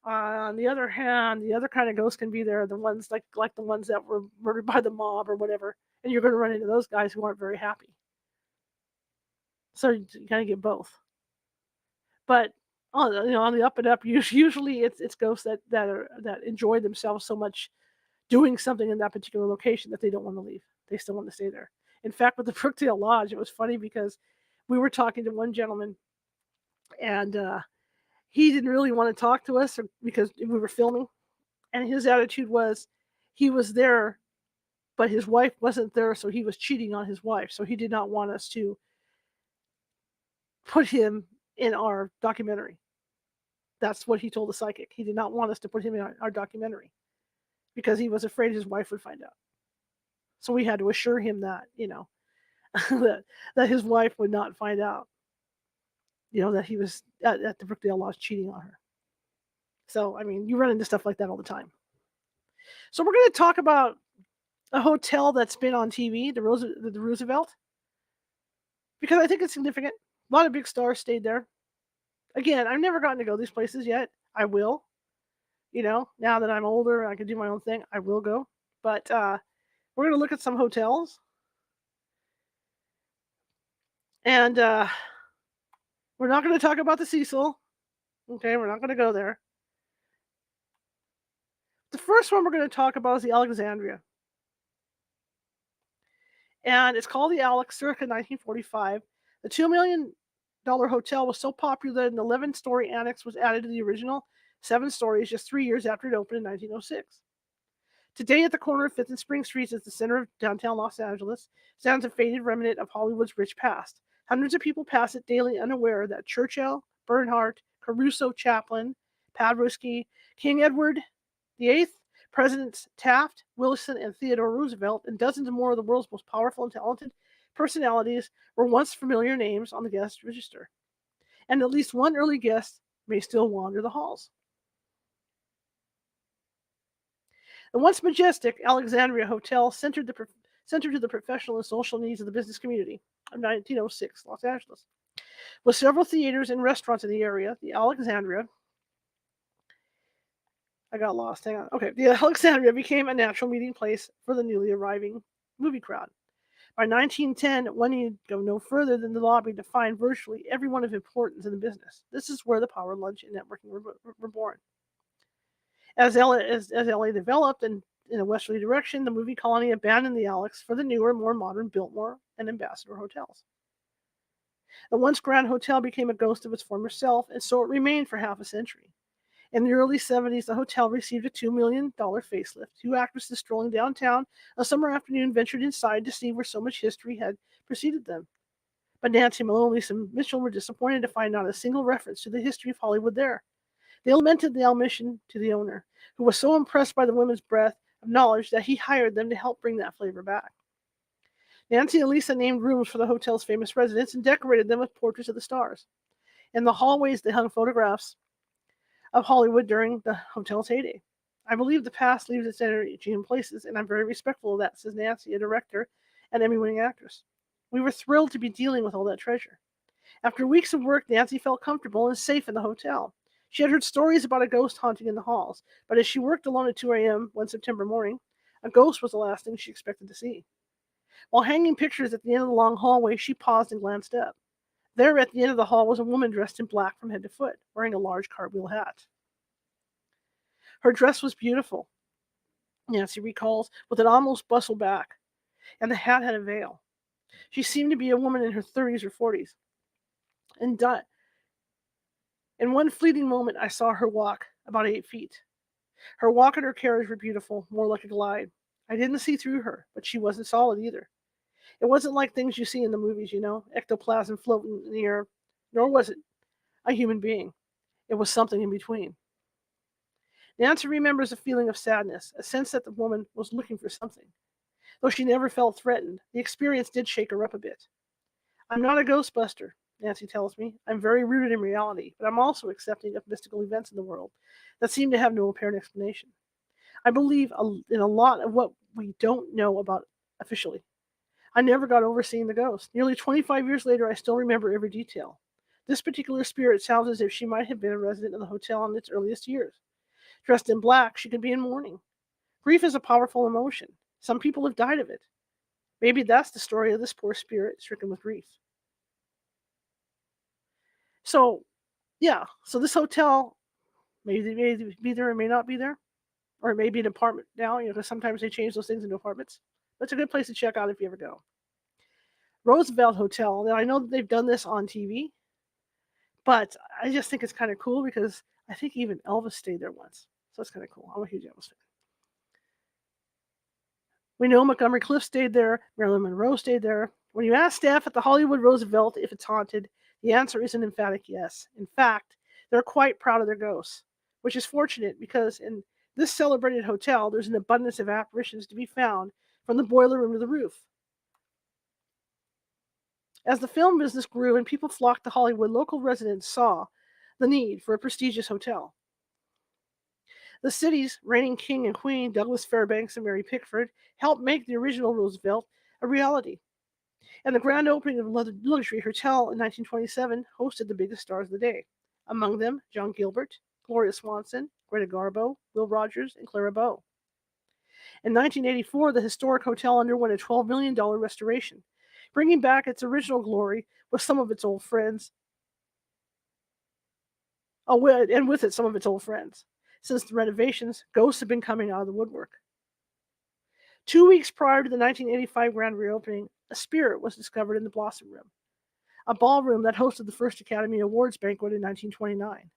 On the other hand, the other kind of ghosts can be there, the ones like the ones that were murdered by the mob or whatever, and you're going to run into those guys who aren't very happy. So you kind of get both. But on the up and up, usually it's ghosts that enjoy themselves so much doing something in that particular location that they don't want to leave. They still want to stay there. In fact, with the Brookdale Lodge, it was funny because we were talking to one gentleman, and he didn't really want to talk to us because we were filming, and his attitude was he was there, but his wife wasn't there, so he was cheating on his wife. So he did not want us to put him in our documentary. That's what he told the psychic. He did not want us to put him in our documentary because he was afraid his wife would find out. So we had to assure him that, that his wife would not find out, that he was at the Brookdale Lodge cheating on her. So, you run into stuff like that all the time. So we're going to talk about a hotel that's been on TV, the Roosevelt, because I think it's significant. A lot of big stars stayed there. Again, I've never gotten to go these places yet. I will. Now that I'm older, I can do my own thing. I will go. But we're going to look at some hotels. And we're not going to talk about the Cecil. Okay, we're not going to go there. The first one we're going to talk about is the Alexandria. And it's called the Alex, circa 1945. The $2 million hotel was so popular that an 11-story annex was added to the original 7 stories just 3 years after it opened in 1906. Today, at the corner of 5th and Spring Streets, is the center of downtown Los Angeles, stands a faded remnant of Hollywood's rich past. Hundreds of people pass it daily unaware that Churchill, Bernhardt, Caruso, Chaplin, Paderewski, King Edward VIII, Presidents Taft, Wilson, and Theodore Roosevelt, and dozens more of the world's most powerful and talented personalities were once familiar names on the guest register. And at least one early guest may still wander the halls. The once majestic Alexandria Hotel centered to the professional and social needs of the business community of 1906 Los Angeles. With several theaters and restaurants in the area, the Alexandria became a natural meeting place for the newly arriving movie crowd. By 1910, one need go no further than the lobby to find virtually everyone of importance in the business. This is where the power lunch and networking were born. As LA developed in a westerly direction, the movie colony abandoned the Alex for the newer, more modern Biltmore and Ambassador hotels. The once grand hotel became a ghost of its former self, and so it remained for half a century. In the early 70s, the hotel received a $2 million facelift. Two actresses strolling downtown a summer afternoon ventured inside to see where so much history had preceded them. But Nancy Malone and Lisa Mitchell were disappointed to find not a single reference to the history of Hollywood there. They lamented the omission to the owner, who was so impressed by the women's breadth of knowledge that he hired them to help bring that flavor back. Nancy and Lisa named rooms for the hotel's famous residents and decorated them with portraits of the stars. In the hallways, they hung photographs of Hollywood during the hotel's heyday. I believe the past leaves its energy in places, and I'm very respectful of that, says Nancy, a director and Emmy-winning actress. We were thrilled to be dealing with all that treasure. After weeks of work, Nancy felt comfortable and safe in the hotel. She had heard stories about a ghost haunting in the halls, but as she worked alone at 2 a.m. one September morning, a ghost was the last thing she expected to see. While hanging pictures at the end of the long hallway, she paused and glanced up. There at the end of the hall was a woman dressed in black from head to foot, wearing a large cartwheel hat. Her dress was beautiful, Nancy recalls, with an almost bustle back, and the hat had a veil. She seemed to be a woman in her 30s or 40s. In one fleeting moment, I saw her walk about 8 feet. Her walk and her carriage were beautiful, more like a glide. I didn't see through her, but she wasn't solid either. It wasn't like things you see in the movies, ectoplasm floating in the air, nor was it a human being. It was something in between. Nancy remembers a feeling of sadness, a sense that the woman was looking for something. Though she never felt threatened, the experience did shake her up a bit. I'm not a ghostbuster, Nancy tells me. I'm very rooted in reality, but I'm also accepting of mystical events in the world that seem to have no apparent explanation. I believe in a lot of what we don't know about officially. I never got over seeing the ghost. Nearly 25 years later, I still remember every detail. This particular spirit sounds as if she might have been a resident of the hotel in its earliest years. Dressed in black, she could be in mourning. Grief is a powerful emotion. Some people have died of it. Maybe that's the story of this poor spirit stricken with grief. So this hotel may be there or may not be there, or it may be an apartment now, because sometimes they change those things into apartments. But it's a good place to check out if you ever go. Roosevelt Hotel. Now, I know that they've done this on TV, but I just think it's kind of cool because I think even Elvis stayed there once. So it's kind of cool. I'm a huge Elvis fan. We know Montgomery Clift stayed there. Marilyn Monroe stayed there. When you ask staff at the Hollywood Roosevelt if it's haunted, the answer is an emphatic yes. In fact, they're quite proud of their ghosts, which is fortunate because in this celebrated hotel, there's an abundance of apparitions to be found from the boiler room to the roof. As the film business grew and people flocked to Hollywood, local residents saw the need for a prestigious hotel. The city's reigning king and queen, Douglas Fairbanks and Mary Pickford, helped make the original Roosevelt a reality. And the grand opening of the luxury hotel in 1927 hosted the biggest stars of the day. Among them, John Gilbert, Gloria Swanson, Greta Garbo, Will Rogers, and Clara Bow. In 1984, the historic hotel underwent a $12 million restoration, bringing back its original glory with some of its old friends. And with it, some of its old friends. Since the renovations, ghosts have been coming out of the woodwork. 2 weeks prior to the 1985 grand reopening, a spirit was discovered in the Blossom Room, a ballroom that hosted the first Academy Awards banquet in 1929.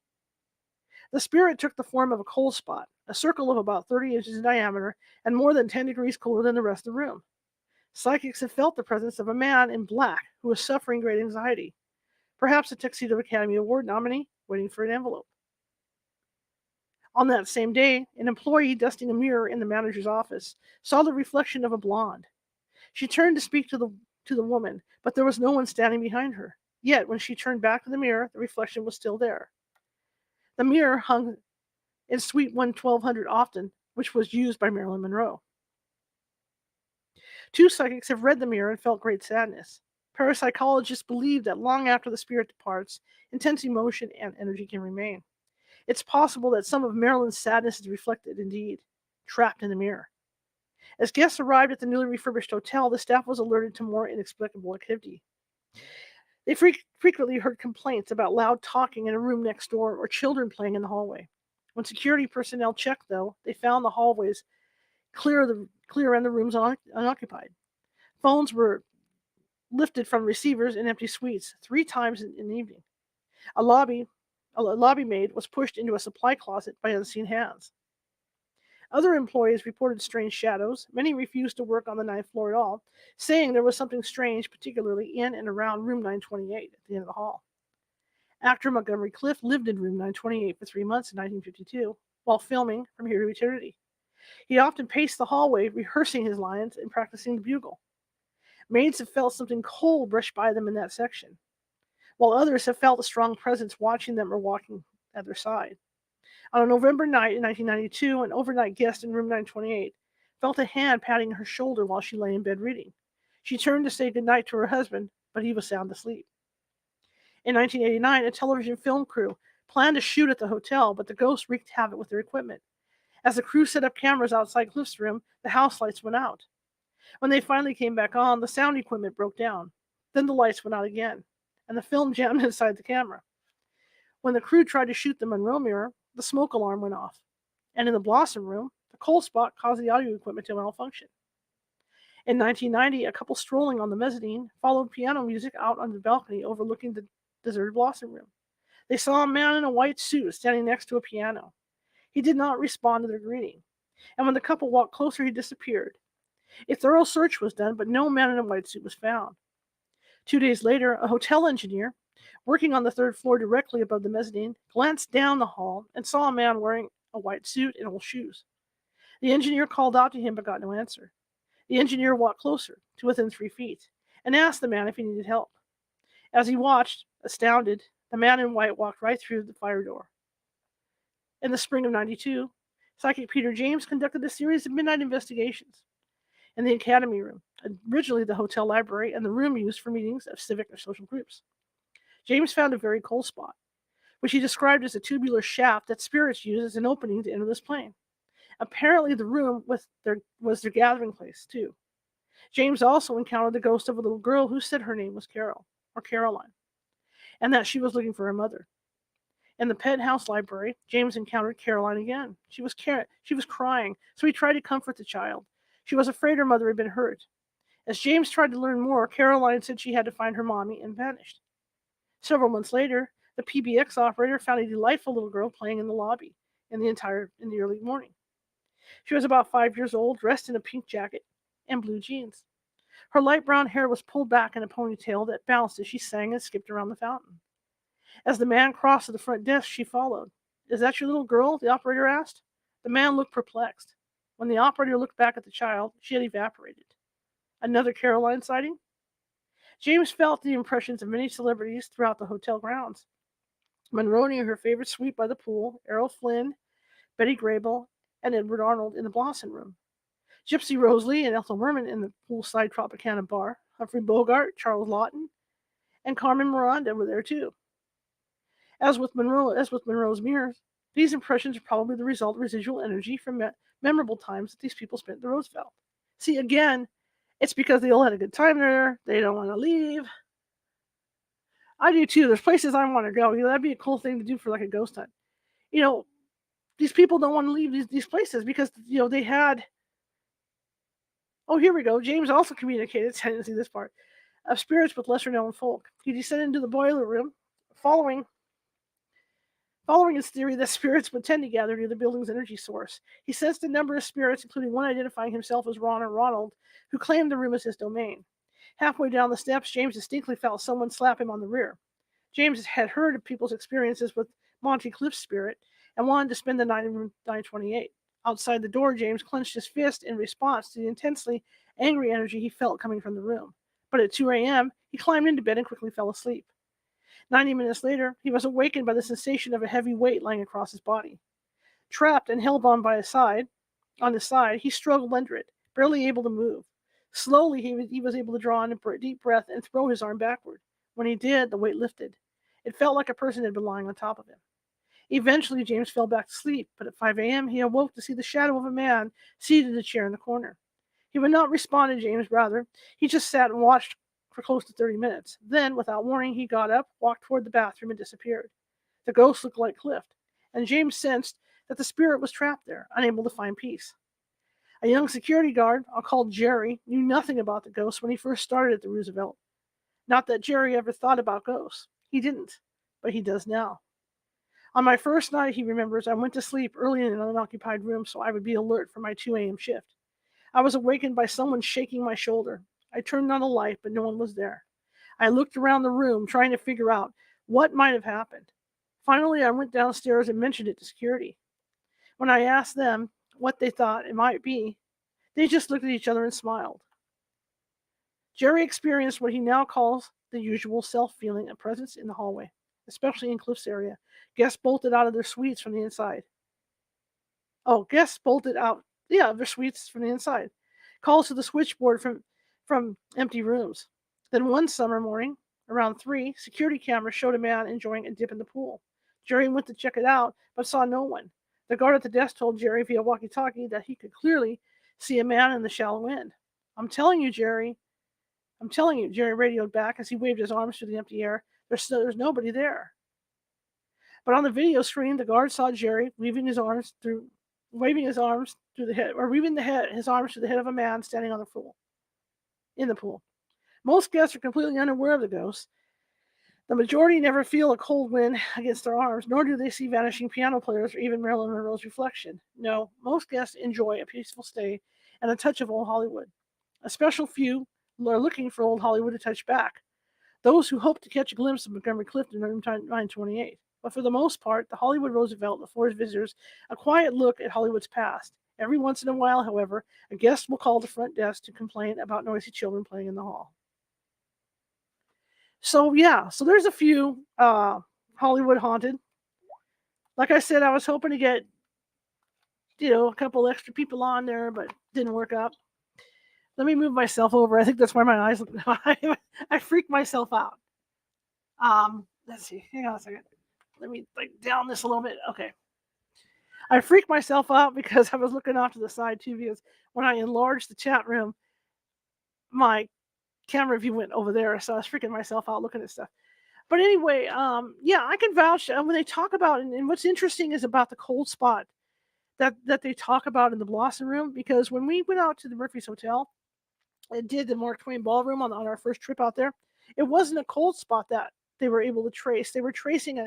The spirit took the form of a coal spot, a circle of about 30 inches in diameter and more than 10 degrees cooler than the rest of the room. Psychics have felt the presence of a man in black who was suffering great anxiety, perhaps a Tuxedo Academy Award nominee waiting for an envelope. On that same day, an employee dusting a mirror in the manager's office saw the reflection of a blonde. She turned to speak to the woman, but there was no one standing behind her. Yet, when she turned back to the mirror, the reflection was still there. The mirror hung in Suite 1200 often, which was used by Marilyn Monroe. Two psychics have read the mirror and felt great sadness. Parapsychologists believe that long after the spirit departs, intense emotion and energy can remain. It's possible that some of Marilyn's sadness is reflected, indeed, trapped in the mirror. As guests arrived at the newly refurbished hotel, the staff was alerted to more inexplicable activity. They frequently heard complaints about loud talking in a room next door or children playing in the hallway. When security personnel checked, though, they found the hallways clear and the rooms unoccupied. Phones were lifted from receivers in empty suites 3 times in the evening. A lobby maid was pushed into a supply closet by unseen hands. Other employees reported strange shadows. Many refused to work on the 9th floor at all, saying there was something strange, particularly in and around room 928 at the end of the hall. Actor Montgomery Clift lived in room 928 for 3 months in 1952 while filming From Here to Eternity. He often paced the hallway, rehearsing his lines and practicing the bugle. Maids have felt something cold brush by them in that section, while others have felt a strong presence watching them or walking at their side. On a November night in 1992, an overnight guest in room 928 felt a hand patting her shoulder while she lay in bed reading. She turned to say goodnight to her husband, but he was sound asleep. In 1989, a television film crew planned to shoot at the hotel, but the ghost wreaked havoc with their equipment. As the crew set up cameras outside Clift's room, the house lights went out. When they finally came back on, the sound equipment broke down. Then the lights went out again, and the film jammed inside the camera. When the crew tried to shoot the Monroe mirror, the smoke alarm went off. And in the Blossom room, the cold spot caused the audio equipment to malfunction. In 1990, a couple strolling on the mezzanine followed piano music out on the balcony overlooking the deserted Blossom room. They saw a man in a white suit standing next to a piano. He did not respond to their greeting, and when the couple walked closer, he disappeared. A thorough search was done, but no man in a white suit was found. 2 days later, a hotel engineer, working on the 3rd floor directly above the mezzanine, glanced down the hall and saw a man wearing a white suit and old shoes. The engineer called out to him but got no answer. The engineer walked closer, to within 3 feet, and asked the man if he needed help. As he watched, astounded, the man in white walked right through the fire door. In the spring of '92, psychic Peter James conducted a series of midnight investigations in the Academy Room, originally the hotel library and the room used for meetings of civic or social groups. James found a very cold spot, which he described as a tubular shaft that spirits use as an opening to enter this plane. Apparently, the room was their gathering place, too. James also encountered the ghost of a little girl who said her name was Carol, or Caroline, and that she was looking for her mother. In the penthouse library, James encountered Caroline again. She was crying, so he tried to comfort the child. She was afraid her mother had been hurt. As James tried to learn more, Caroline said she had to find her mommy and vanished. Several months later, the PBX operator found a delightful little girl playing in the lobby in the early morning. She was about 5 years old, dressed in a pink jacket and blue jeans. Her light brown hair was pulled back in a ponytail that bounced as she sang and skipped around the fountain. As the man crossed to the front desk, she followed. "Is that your little girl?" the operator asked. The man looked perplexed. When the operator looked back at the child, she had evaporated. Another Caroline sighting? James felt the impressions of many celebrities throughout the hotel grounds. Monroe near her favorite suite by the pool, Errol Flynn, Betty Grable, and Edward Arnold in the Blossom room. Gypsy Rose Lee and Ethel Merman in the poolside Tropicana bar. Humphrey Bogart, Charles Lawton, and Carmen Miranda were there too. As with Monroe's mirrors, these impressions are probably the result of residual energy from memorable times that these people spent at the Roosevelt. See, again, it's because they all had a good time there. They don't want to leave. I do too. There's places I want to go. That'd be a cool thing to do for like a ghost hunt. These people don't want to leave these places because they had. Oh, here we go. James also communicated. I didn't see this part of spirits with lesser known folk. He descended into the boiler room, following Following his theory that spirits would tend to gather near the building's energy source, he sensed a number of spirits, including one identifying himself as Ron or Ronald, who claimed the room as his domain. Halfway down the steps, James distinctly felt someone slap him on the rear. James had heard of people's experiences with Monty Cliff's spirit and wanted to spend the night in room 928. Outside the door, James clenched his fist in response to the intensely angry energy he felt coming from the room. But at 2 a.m., he climbed into bed and quickly fell asleep. 90 minutes later, he was awakened by the sensation of a heavy weight lying across his body. Trapped and held on his side, he struggled under it, barely able to move. Slowly, he was able to draw in a deep breath and throw his arm backward. When he did, the weight lifted. It felt like a person had been lying on top of him. Eventually, James fell back to sleep, but at 5 a.m., he awoke to see the shadow of a man seated in a chair in the corner. He would not respond to James, rather. He just sat and watched for close to 30 minutes. Then, without warning, he got up, walked toward the bathroom, and disappeared. The ghost looked like Cliff, and James sensed that the spirit was trapped there, unable to find peace. A young security guard, I'll call Jerry, knew nothing about the ghost when he first started at the Roosevelt. Not that Jerry ever thought about ghosts. He didn't, but he does now. On my first night, he remembers, I went to sleep early in an unoccupied room so I would be alert for my 2 a.m. shift. I was awakened by someone shaking my shoulder. I turned on the light, but no one was there. I looked around the room, trying to figure out what might have happened. Finally, I went downstairs and mentioned it to security. When I asked them what they thought it might be, they just looked at each other and smiled. Jerry experienced what he now calls the usual self-feeling of presence in the hallway, especially in Cliff's area. Guests bolted out of their suites from the inside. Guests bolted out, of their suites from the inside. Calls to the switchboard from empty rooms. Then one summer morning, around 3, security cameras showed a man enjoying a dip in the pool. Jerry went to check it out, but saw no one. The guard at the desk told Jerry via walkie-talkie that he could clearly see a man in the shallow end. I'm telling you, Jerry, Jerry radioed back as he waved his arms through the empty air. There's nobody there. But on the video screen, the guard saw Jerry waving his arms through his arms to the head of a man standing in the pool. Most guests are completely unaware of the ghost. The majority never feel a cold wind against their arms, nor do they see vanishing piano players or even Marilyn Monroe's reflection. No, most guests enjoy a peaceful stay and a touch of old Hollywood. A special few are looking for old Hollywood to touch back. Those who hope to catch a glimpse of Montgomery Clift in room 928. But for the most part, the Hollywood Roosevelt affords visitors a quiet look at Hollywood's past. Every once in a while, however, a guest will call the front desk to complain about noisy children playing in the hall. So there's a few Hollywood haunted. Like I said, I was hoping to get, a couple extra people on there, but didn't work out. Let me move myself over. I think that's why my eyes look. I freaked myself out. Let's see. Hang on a second. Let me down this a little bit. Okay. I freaked myself out because I was looking off to the side too, because when I enlarged the chat room, my camera view went over there, so I was freaking myself out looking at stuff. But anyway, I can vouch when they talk about, and what's interesting is about the cold spot that they talk about in the Blossom Room, because when we went out to the Murphy's Hotel and did the Mark Twain Ballroom on our first trip out there, it wasn't a cold spot that they were able to trace. They were tracing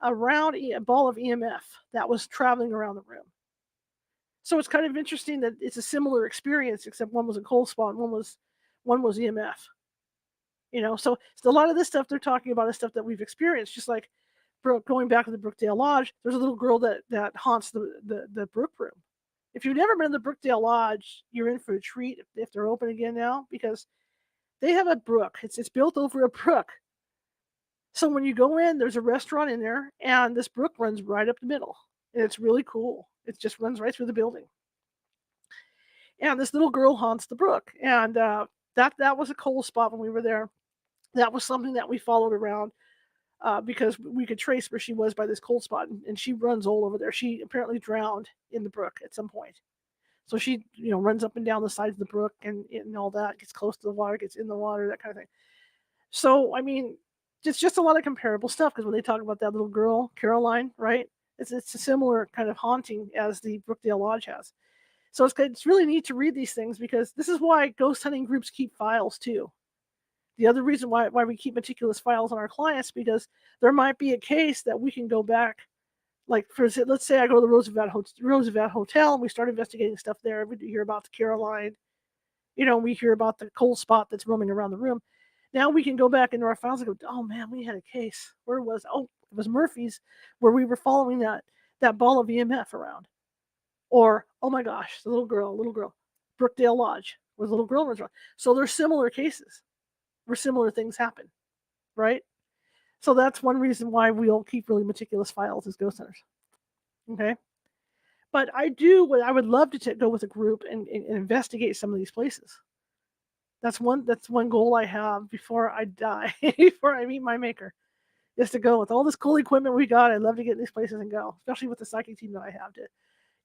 a round ball of EMF that was traveling around the room. So it's kind of interesting that it's a similar experience, except one was a cold spot and one was EMF. So a lot of this stuff they're talking about is stuff that we've experienced, just like going back to the Brookdale Lodge. There's a little girl that haunts the Brook Room. If you've never been to the Brookdale Lodge, you're in for a treat if they're open again now, because they have a brook. It's built over a brook. So when you go in, there's a restaurant in there, and this brook runs right up the middle, and it's really cool. It just runs right through the building. And this little girl haunts the brook, and that was a cold spot when we were there. That was something that we followed around because we could trace where she was by this cold spot, and she runs all over there. She apparently drowned in the brook at some point. So she, runs up and down the sides of the brook and all that, gets close to the water, gets in the water, that kind of thing. So, I mean, it's just a lot of comparable stuff, because when they talk about that little girl, Caroline, right? It's a similar kind of haunting as the Brookdale Lodge has. So it's really neat to read these things, because this is why ghost hunting groups keep files too. The other reason why we keep meticulous files on our clients, because there might be a case that we can go back Like, for instance, let's say I go to the Roosevelt Hotel and we start investigating stuff there. We hear about the Caroline, we hear about the cold spot that's roaming around the room. Now we can go back into our files and go, oh man, we had a case. Where was, oh, it was Murphy's, where we were following that ball of EMF around. Or, oh my gosh, the little girl, Brookdale Lodge, where the little girl runs around. So there's similar cases where similar things happen, right? So that's one reason why we all keep really meticulous files as ghost hunters. Okay. But I would love to go with a group and investigate some of these places. That's one goal I have before I die, before I meet my maker, is to go with all this cool equipment we got. I'd love to get in these places and go, especially with the psychic team that I have, to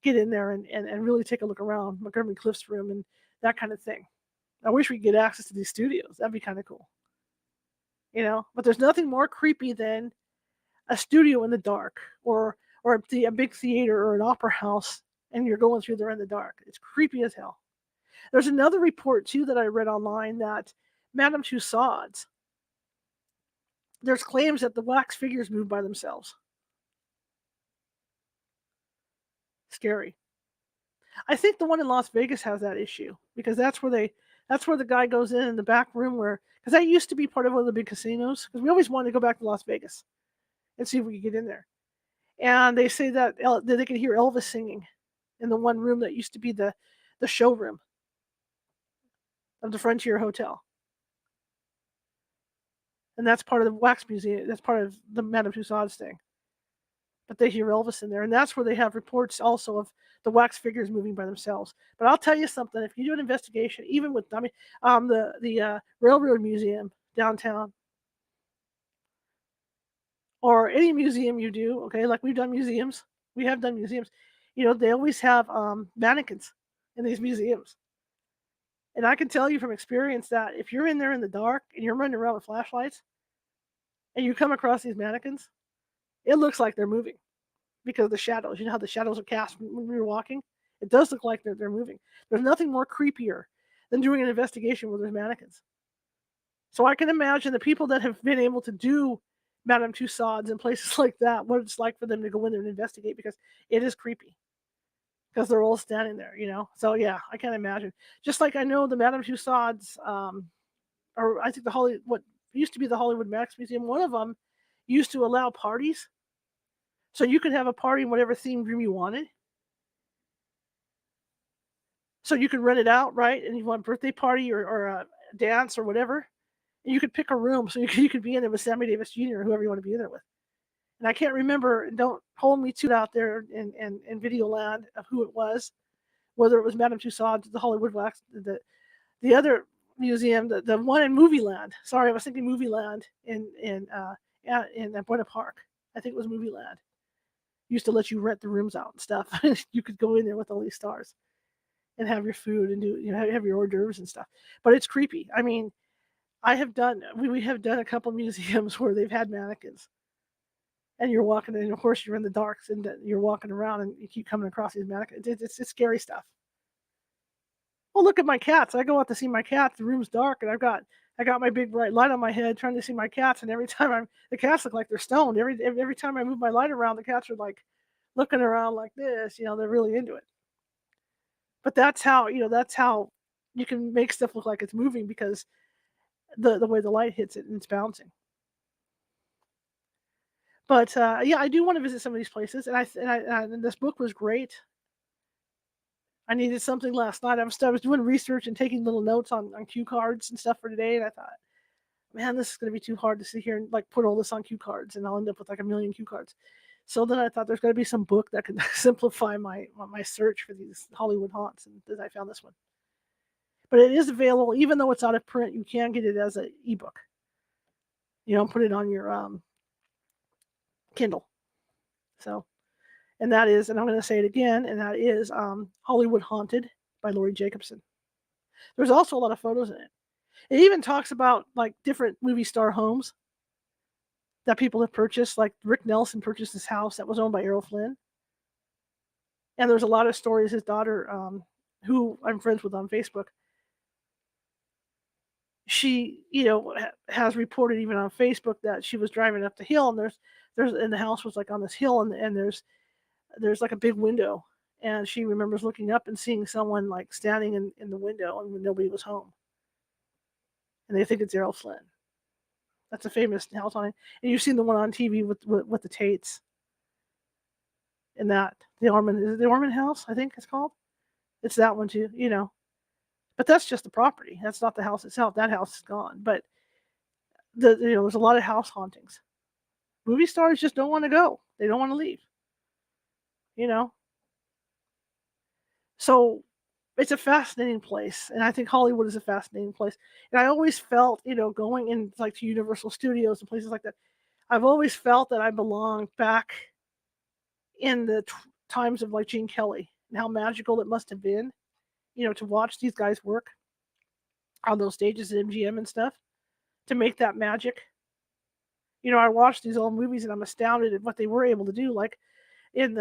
get in there and really take a look around Montgomery Cliff's room and that kind of thing. I wish we could get access to these studios. That'd be kind of cool. But there's nothing more creepy than a studio in the dark, or a big theater or an opera house, and you're going through there in the dark. It's creepy as hell. There's another report too that I read online that Madame Tussauds, there's claims that the wax figures move by themselves. Scary. I think the one in Las Vegas has that issue, because that's where the guy goes in the back room, because that used to be part of one of the big casinos, because we always wanted to go back to Las Vegas and see if we could get in there. And they say that they could hear Elvis singing in the one room that used to be the showroom of the Frontier Hotel. And that's part of the wax museum. That's part of the Madame Tussauds thing. But they hear Elvis in there. And that's where they have reports also of the wax figures moving by themselves. But I'll tell you something. If you do an investigation, even with, the Railroad Museum downtown, or any museum you do, okay, like we have done museums, they always have mannequins in these museums. And I can tell you from experience that if you're in there in the dark and you're running around with flashlights and you come across these mannequins, it looks like they're moving because of the shadows. You know how the shadows are cast when you're walking? It does look like they're moving. There's nothing more creepier than doing an investigation where there's mannequins. So I can imagine the people that have been able to do Madame Tussauds and places like that, what it's like for them to go in there and investigate, because it is creepy. Because they're all standing there, So yeah, I can't imagine. Just like I know the Madame Tussauds, or I think what used to be the Hollywood Wax Museum, one of them used to allow parties. So you could have a party in whatever themed room you wanted. So you could rent it out, right? And you want a birthday party or a dance or whatever. And you could pick a room, so you could be in there with Sammy Davis Jr. or whoever you want to be in there with. And I can't remember, don't hold me to it out there in video land of who it was, whether it was Madame Tussauds, the Hollywood Wax, the other museum, the one in Movie Land. Sorry, I was thinking Movie Land in Buena Park. I think it was Movie Land. Used to let you rent the rooms out and stuff. You could go in there with all these stars and have your food and have your hors d'oeuvres and stuff. But it's creepy. I mean, we have done a couple museums where they've had mannequins. And you're walking, and of course you're in the darks, and you're walking around, and you keep coming across these mannequins. It's scary stuff. Well, look at my cats. I go out to see my cats. The room's dark, and I got my big bright light on my head, trying to see my cats. And every time the cats look like they're stoned. Every time I move my light around, the cats are like looking around like this. They're really into it. But that's how you can make stuff look like it's moving, because the way the light hits it and it's bouncing. But yeah, I do want to visit some of these places, and this book was great. I needed something last night. I was doing research and taking little notes on cue cards and stuff for today, and I thought, man, this is going to be too hard to sit here and like put all this on cue cards, and I'll end up with like a million cue cards. So then I thought there's got to be some book that can simplify my search for these Hollywood haunts, and then I found this one. But it is available, even though it's out of print. You can get it as an ebook. Put it on your Kindle. So, and that is, and I'm going to say it again, and that is Hollywood Haunted by Lori Jacobson. There's also a lot of photos in it. It even talks about like different movie star homes that people have purchased. Like Rick Nelson purchased this house that was owned by Errol Flynn. And there's a lot of stories. His daughter, who I'm friends with on Facebook, she, has reported even on Facebook that she was driving up the hill, and and the house was like on this hill, and there's like a big window, and she remembers looking up and seeing someone like standing in the window, and when nobody was home, and they think it's Errol Flynn. That's a famous house on it, and you've seen the one on TV with the Tates in that the Ormond is it the Ormond House, I think it's called. It's that one too, but that's just the property. That's not the house itself. That house is gone, but there's a lot of house hauntings. Movie stars just don't want to go. They don't want to leave. You know, so it's a fascinating place, and I think Hollywood is a fascinating place. And I always felt, going in like to Universal Studios and places like that, I've always felt that I belonged back in the times of like Gene Kelly and how magical it must have been, to watch these guys work on those stages at MGM and stuff to make that magic. I watched these old movies and I'm astounded at what they were able to do. Like in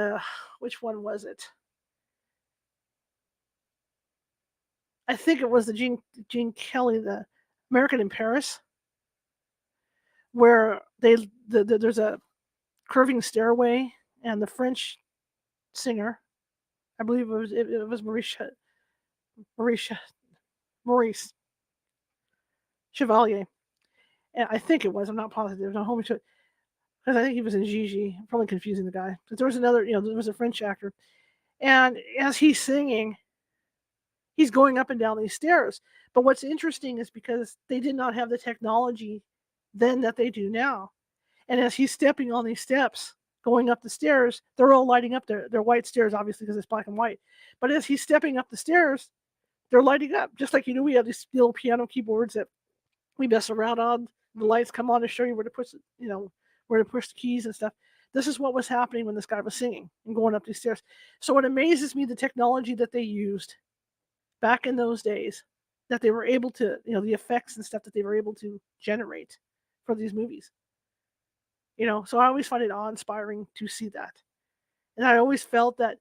which one was it? I think it was the Gene Kelly, the American in Paris, where there's a curving stairway, and the French singer, I believe it was Maurice Chevalier, and I think it was. I'm not positive. Don't hold me to it because I think he was in Gigi. I'm probably confusing the guy, but there was another. There was a French actor, and as he's singing, he's going up and down these stairs. But what's interesting is because they did not have the technology then that they do now. And as he's stepping on these steps, going up the stairs, they're all lighting up. They're white stairs, obviously, because it's black and white. But as he's stepping up the stairs, they're lighting up. Just like, we have these little piano keyboards that we mess around on. The lights come on to show you where to push, where to push the keys and stuff. This is what was happening when this guy was singing and going up these stairs. So it amazes me the technology that they used back in those days, that they were able to, the effects and stuff that they were able to generate for these movies. So I always find it awe-inspiring to see that. And I always felt that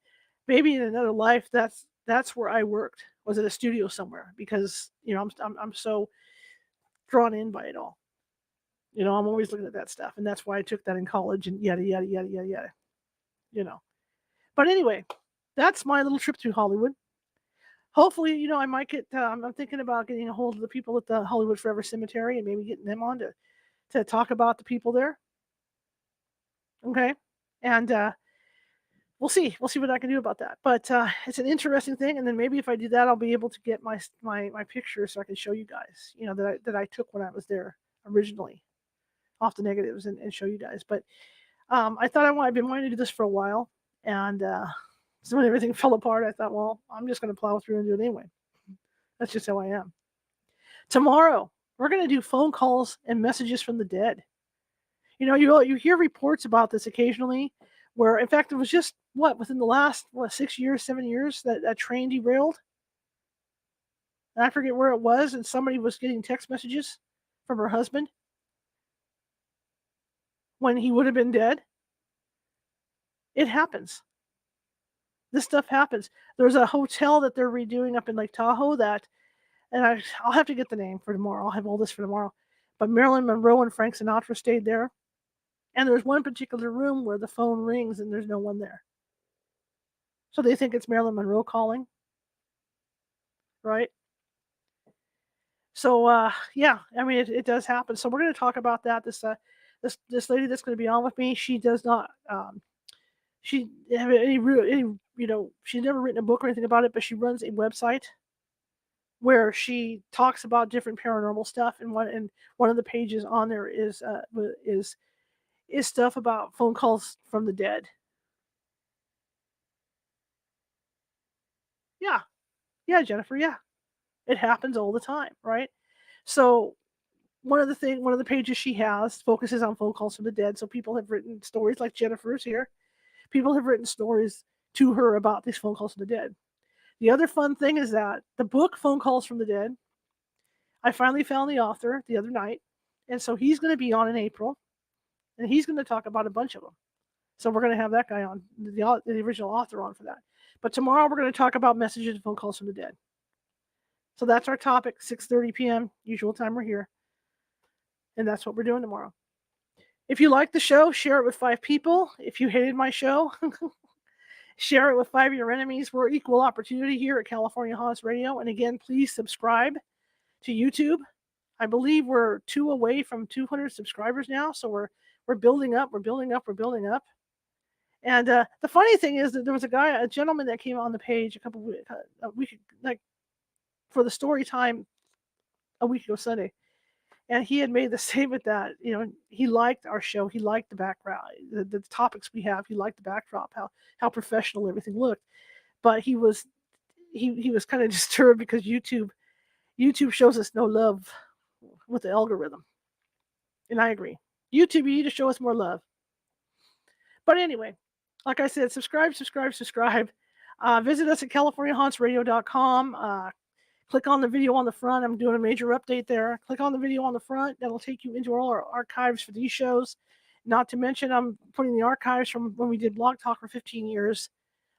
maybe in another life, that's where I worked, was at a studio somewhere, because, I'm so drawn in by it all. I'm always looking at that stuff, and that's why I took that in college and yada, yada, yada, yada, yada. But anyway, that's my little trip through Hollywood. Hopefully, I might get, I'm thinking about getting a hold of the people at the Hollywood Forever Cemetery and maybe getting them on to talk about the people there. Okay. And we'll see what I can do about that. But it's an interesting thing. And then maybe if I do that, I'll be able to get my pictures so I can show you guys, that I took when I was there originally, off the negatives, and show you guys. But I thought I've been wanting to do this for a while. And so when everything fell apart, I thought, well, I'm just going to plow through and do it anyway. That's just how I am. Tomorrow, we're going to do phone calls and messages from the dead. You hear reports about this occasionally, where, in fact, it was just, within the last, 6 years, 7 years, that train derailed? And I forget where it was, and somebody was getting text messages from her husband when he would have been dead. It happens. This stuff happens. There's a hotel that they're redoing up in Lake Tahoe and I'll have to get the name for tomorrow. I'll have all this for tomorrow. But Marilyn Monroe and Frank Sinatra stayed there. And there's one particular room where the phone rings and there's no one there. So they think it's Marilyn Monroe calling. Right? So, yeah, I mean, it does happen. So we're going to talk about that. This lady that's going to be on with me, she does not, she have any, she's never written a book or anything about it, but she runs a website where she talks about different paranormal stuff. And one of the pages on there is stuff about phone calls from the dead. Yeah, Jennifer. Yeah, it happens all the time, right? So one of the pages she has focuses on phone calls from the dead. So people have written stories, like Jennifer's here. People have written stories to her about these phone calls from the dead. The other fun thing is that the book Phone Calls from the Dead, I finally found the author the other night, and so he's going to be on in April, and he's going to talk about a bunch of them. So we're going to have that guy on, the original author, on for that. But tomorrow we're going to talk about messages and phone calls from the dead. So that's our topic, 6:30 p.m., usual time we're here. And that's what we're doing tomorrow. If you like the show, share it with 5 people. If you hated my show, share it with 5 of your enemies. We're equal opportunity here at California Haunts Radio. And again, please subscribe to YouTube. I believe we're 2 away from 200 subscribers now, so we're building up. We're building up. We're building up. And the funny thing is that there was a gentleman that came on the page a week, like for the story time a week ago Sunday, and he had made the statement that he liked our show, he liked the background, the topics we have, he liked the backdrop, how professional everything looked, but he was kind of disturbed because YouTube shows us no love with the algorithm, and I agree. YouTube, you need to show us more love. But anyway, like I said, subscribe. Visit us at CaliforniaHauntsRadio.com. Click on the video on the front. I'm doing a major update there. Click on the video on the front. That'll take you into all our archives for these shows. Not to mention, I'm putting the archives from when we did Blog Talk for 15 years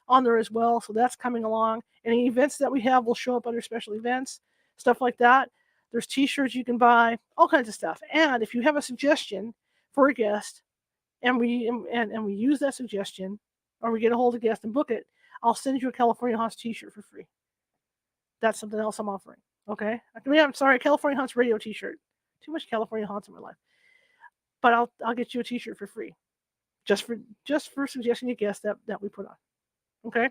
on there as well. So that's coming along. Any events that we have will show up under special events, stuff like that. There's t-shirts you can buy, all kinds of stuff. And if you have a suggestion for a guest, and we use that suggestion, or we get a hold of a guest and book it, I'll send you a California Haunts t-shirt for free. That's something else I'm offering. Okay? I'm sorry, California Haunts Radio t-shirt. Too much California Haunts in my life. But I'll get you a t-shirt for free. Just for suggesting a guest that we put on. Okay?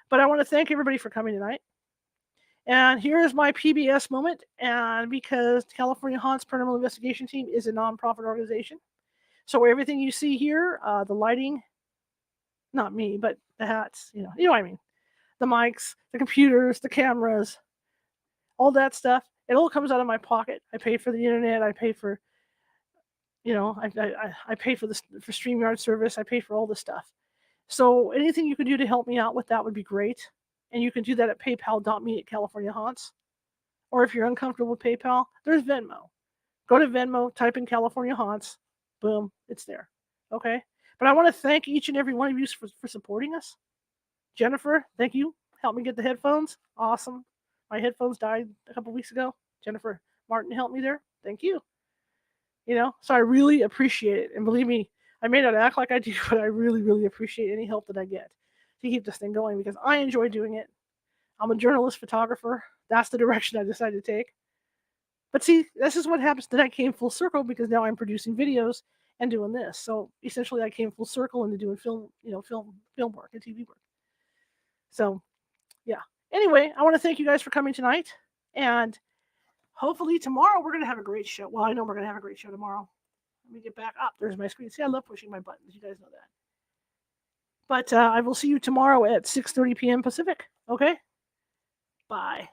But I want to thank everybody for coming tonight. And here is my PBS moment. And because California Haunts Paranormal Investigation Team is a nonprofit organization, so everything you see here, the lighting, not me, but the hats, you know what I mean. The mics, the computers, the cameras, all that stuff, it all comes out of my pocket. I pay for the internet. I pay for, I pay for StreamYard service. I pay for all this stuff. So anything you can do to help me out with that would be great. And you can do that at paypal.me/CaliforniaHaunts. Or if you're uncomfortable with PayPal, there's Venmo. Go to Venmo, type in California Haunts. Boom, it's there. Okay? But I want to thank each and every one of you for supporting us. Jennifer, thank you. Helped me get the headphones. Awesome. My headphones died a couple weeks ago. Jennifer Martin helped me there. Thank you. So I really appreciate it. And believe me, I may not act like I do, but I really, really appreciate any help that I get to keep this thing going because I enjoy doing it. I'm a journalist photographer. That's the direction I decided to take. But see, this is what happens. Then I came full circle because now I'm producing videos and doing this. So essentially I came full circle into doing film work and TV work. So yeah. Anyway, I want to thank you guys for coming tonight. And hopefully tomorrow we're going to have a great show. Well, I know we're going to have a great show tomorrow. Let me get back up. There's my screen. See, I love pushing my buttons. You guys know that. But I will see you tomorrow at 6:30 p.m. Pacific. Okay? Bye.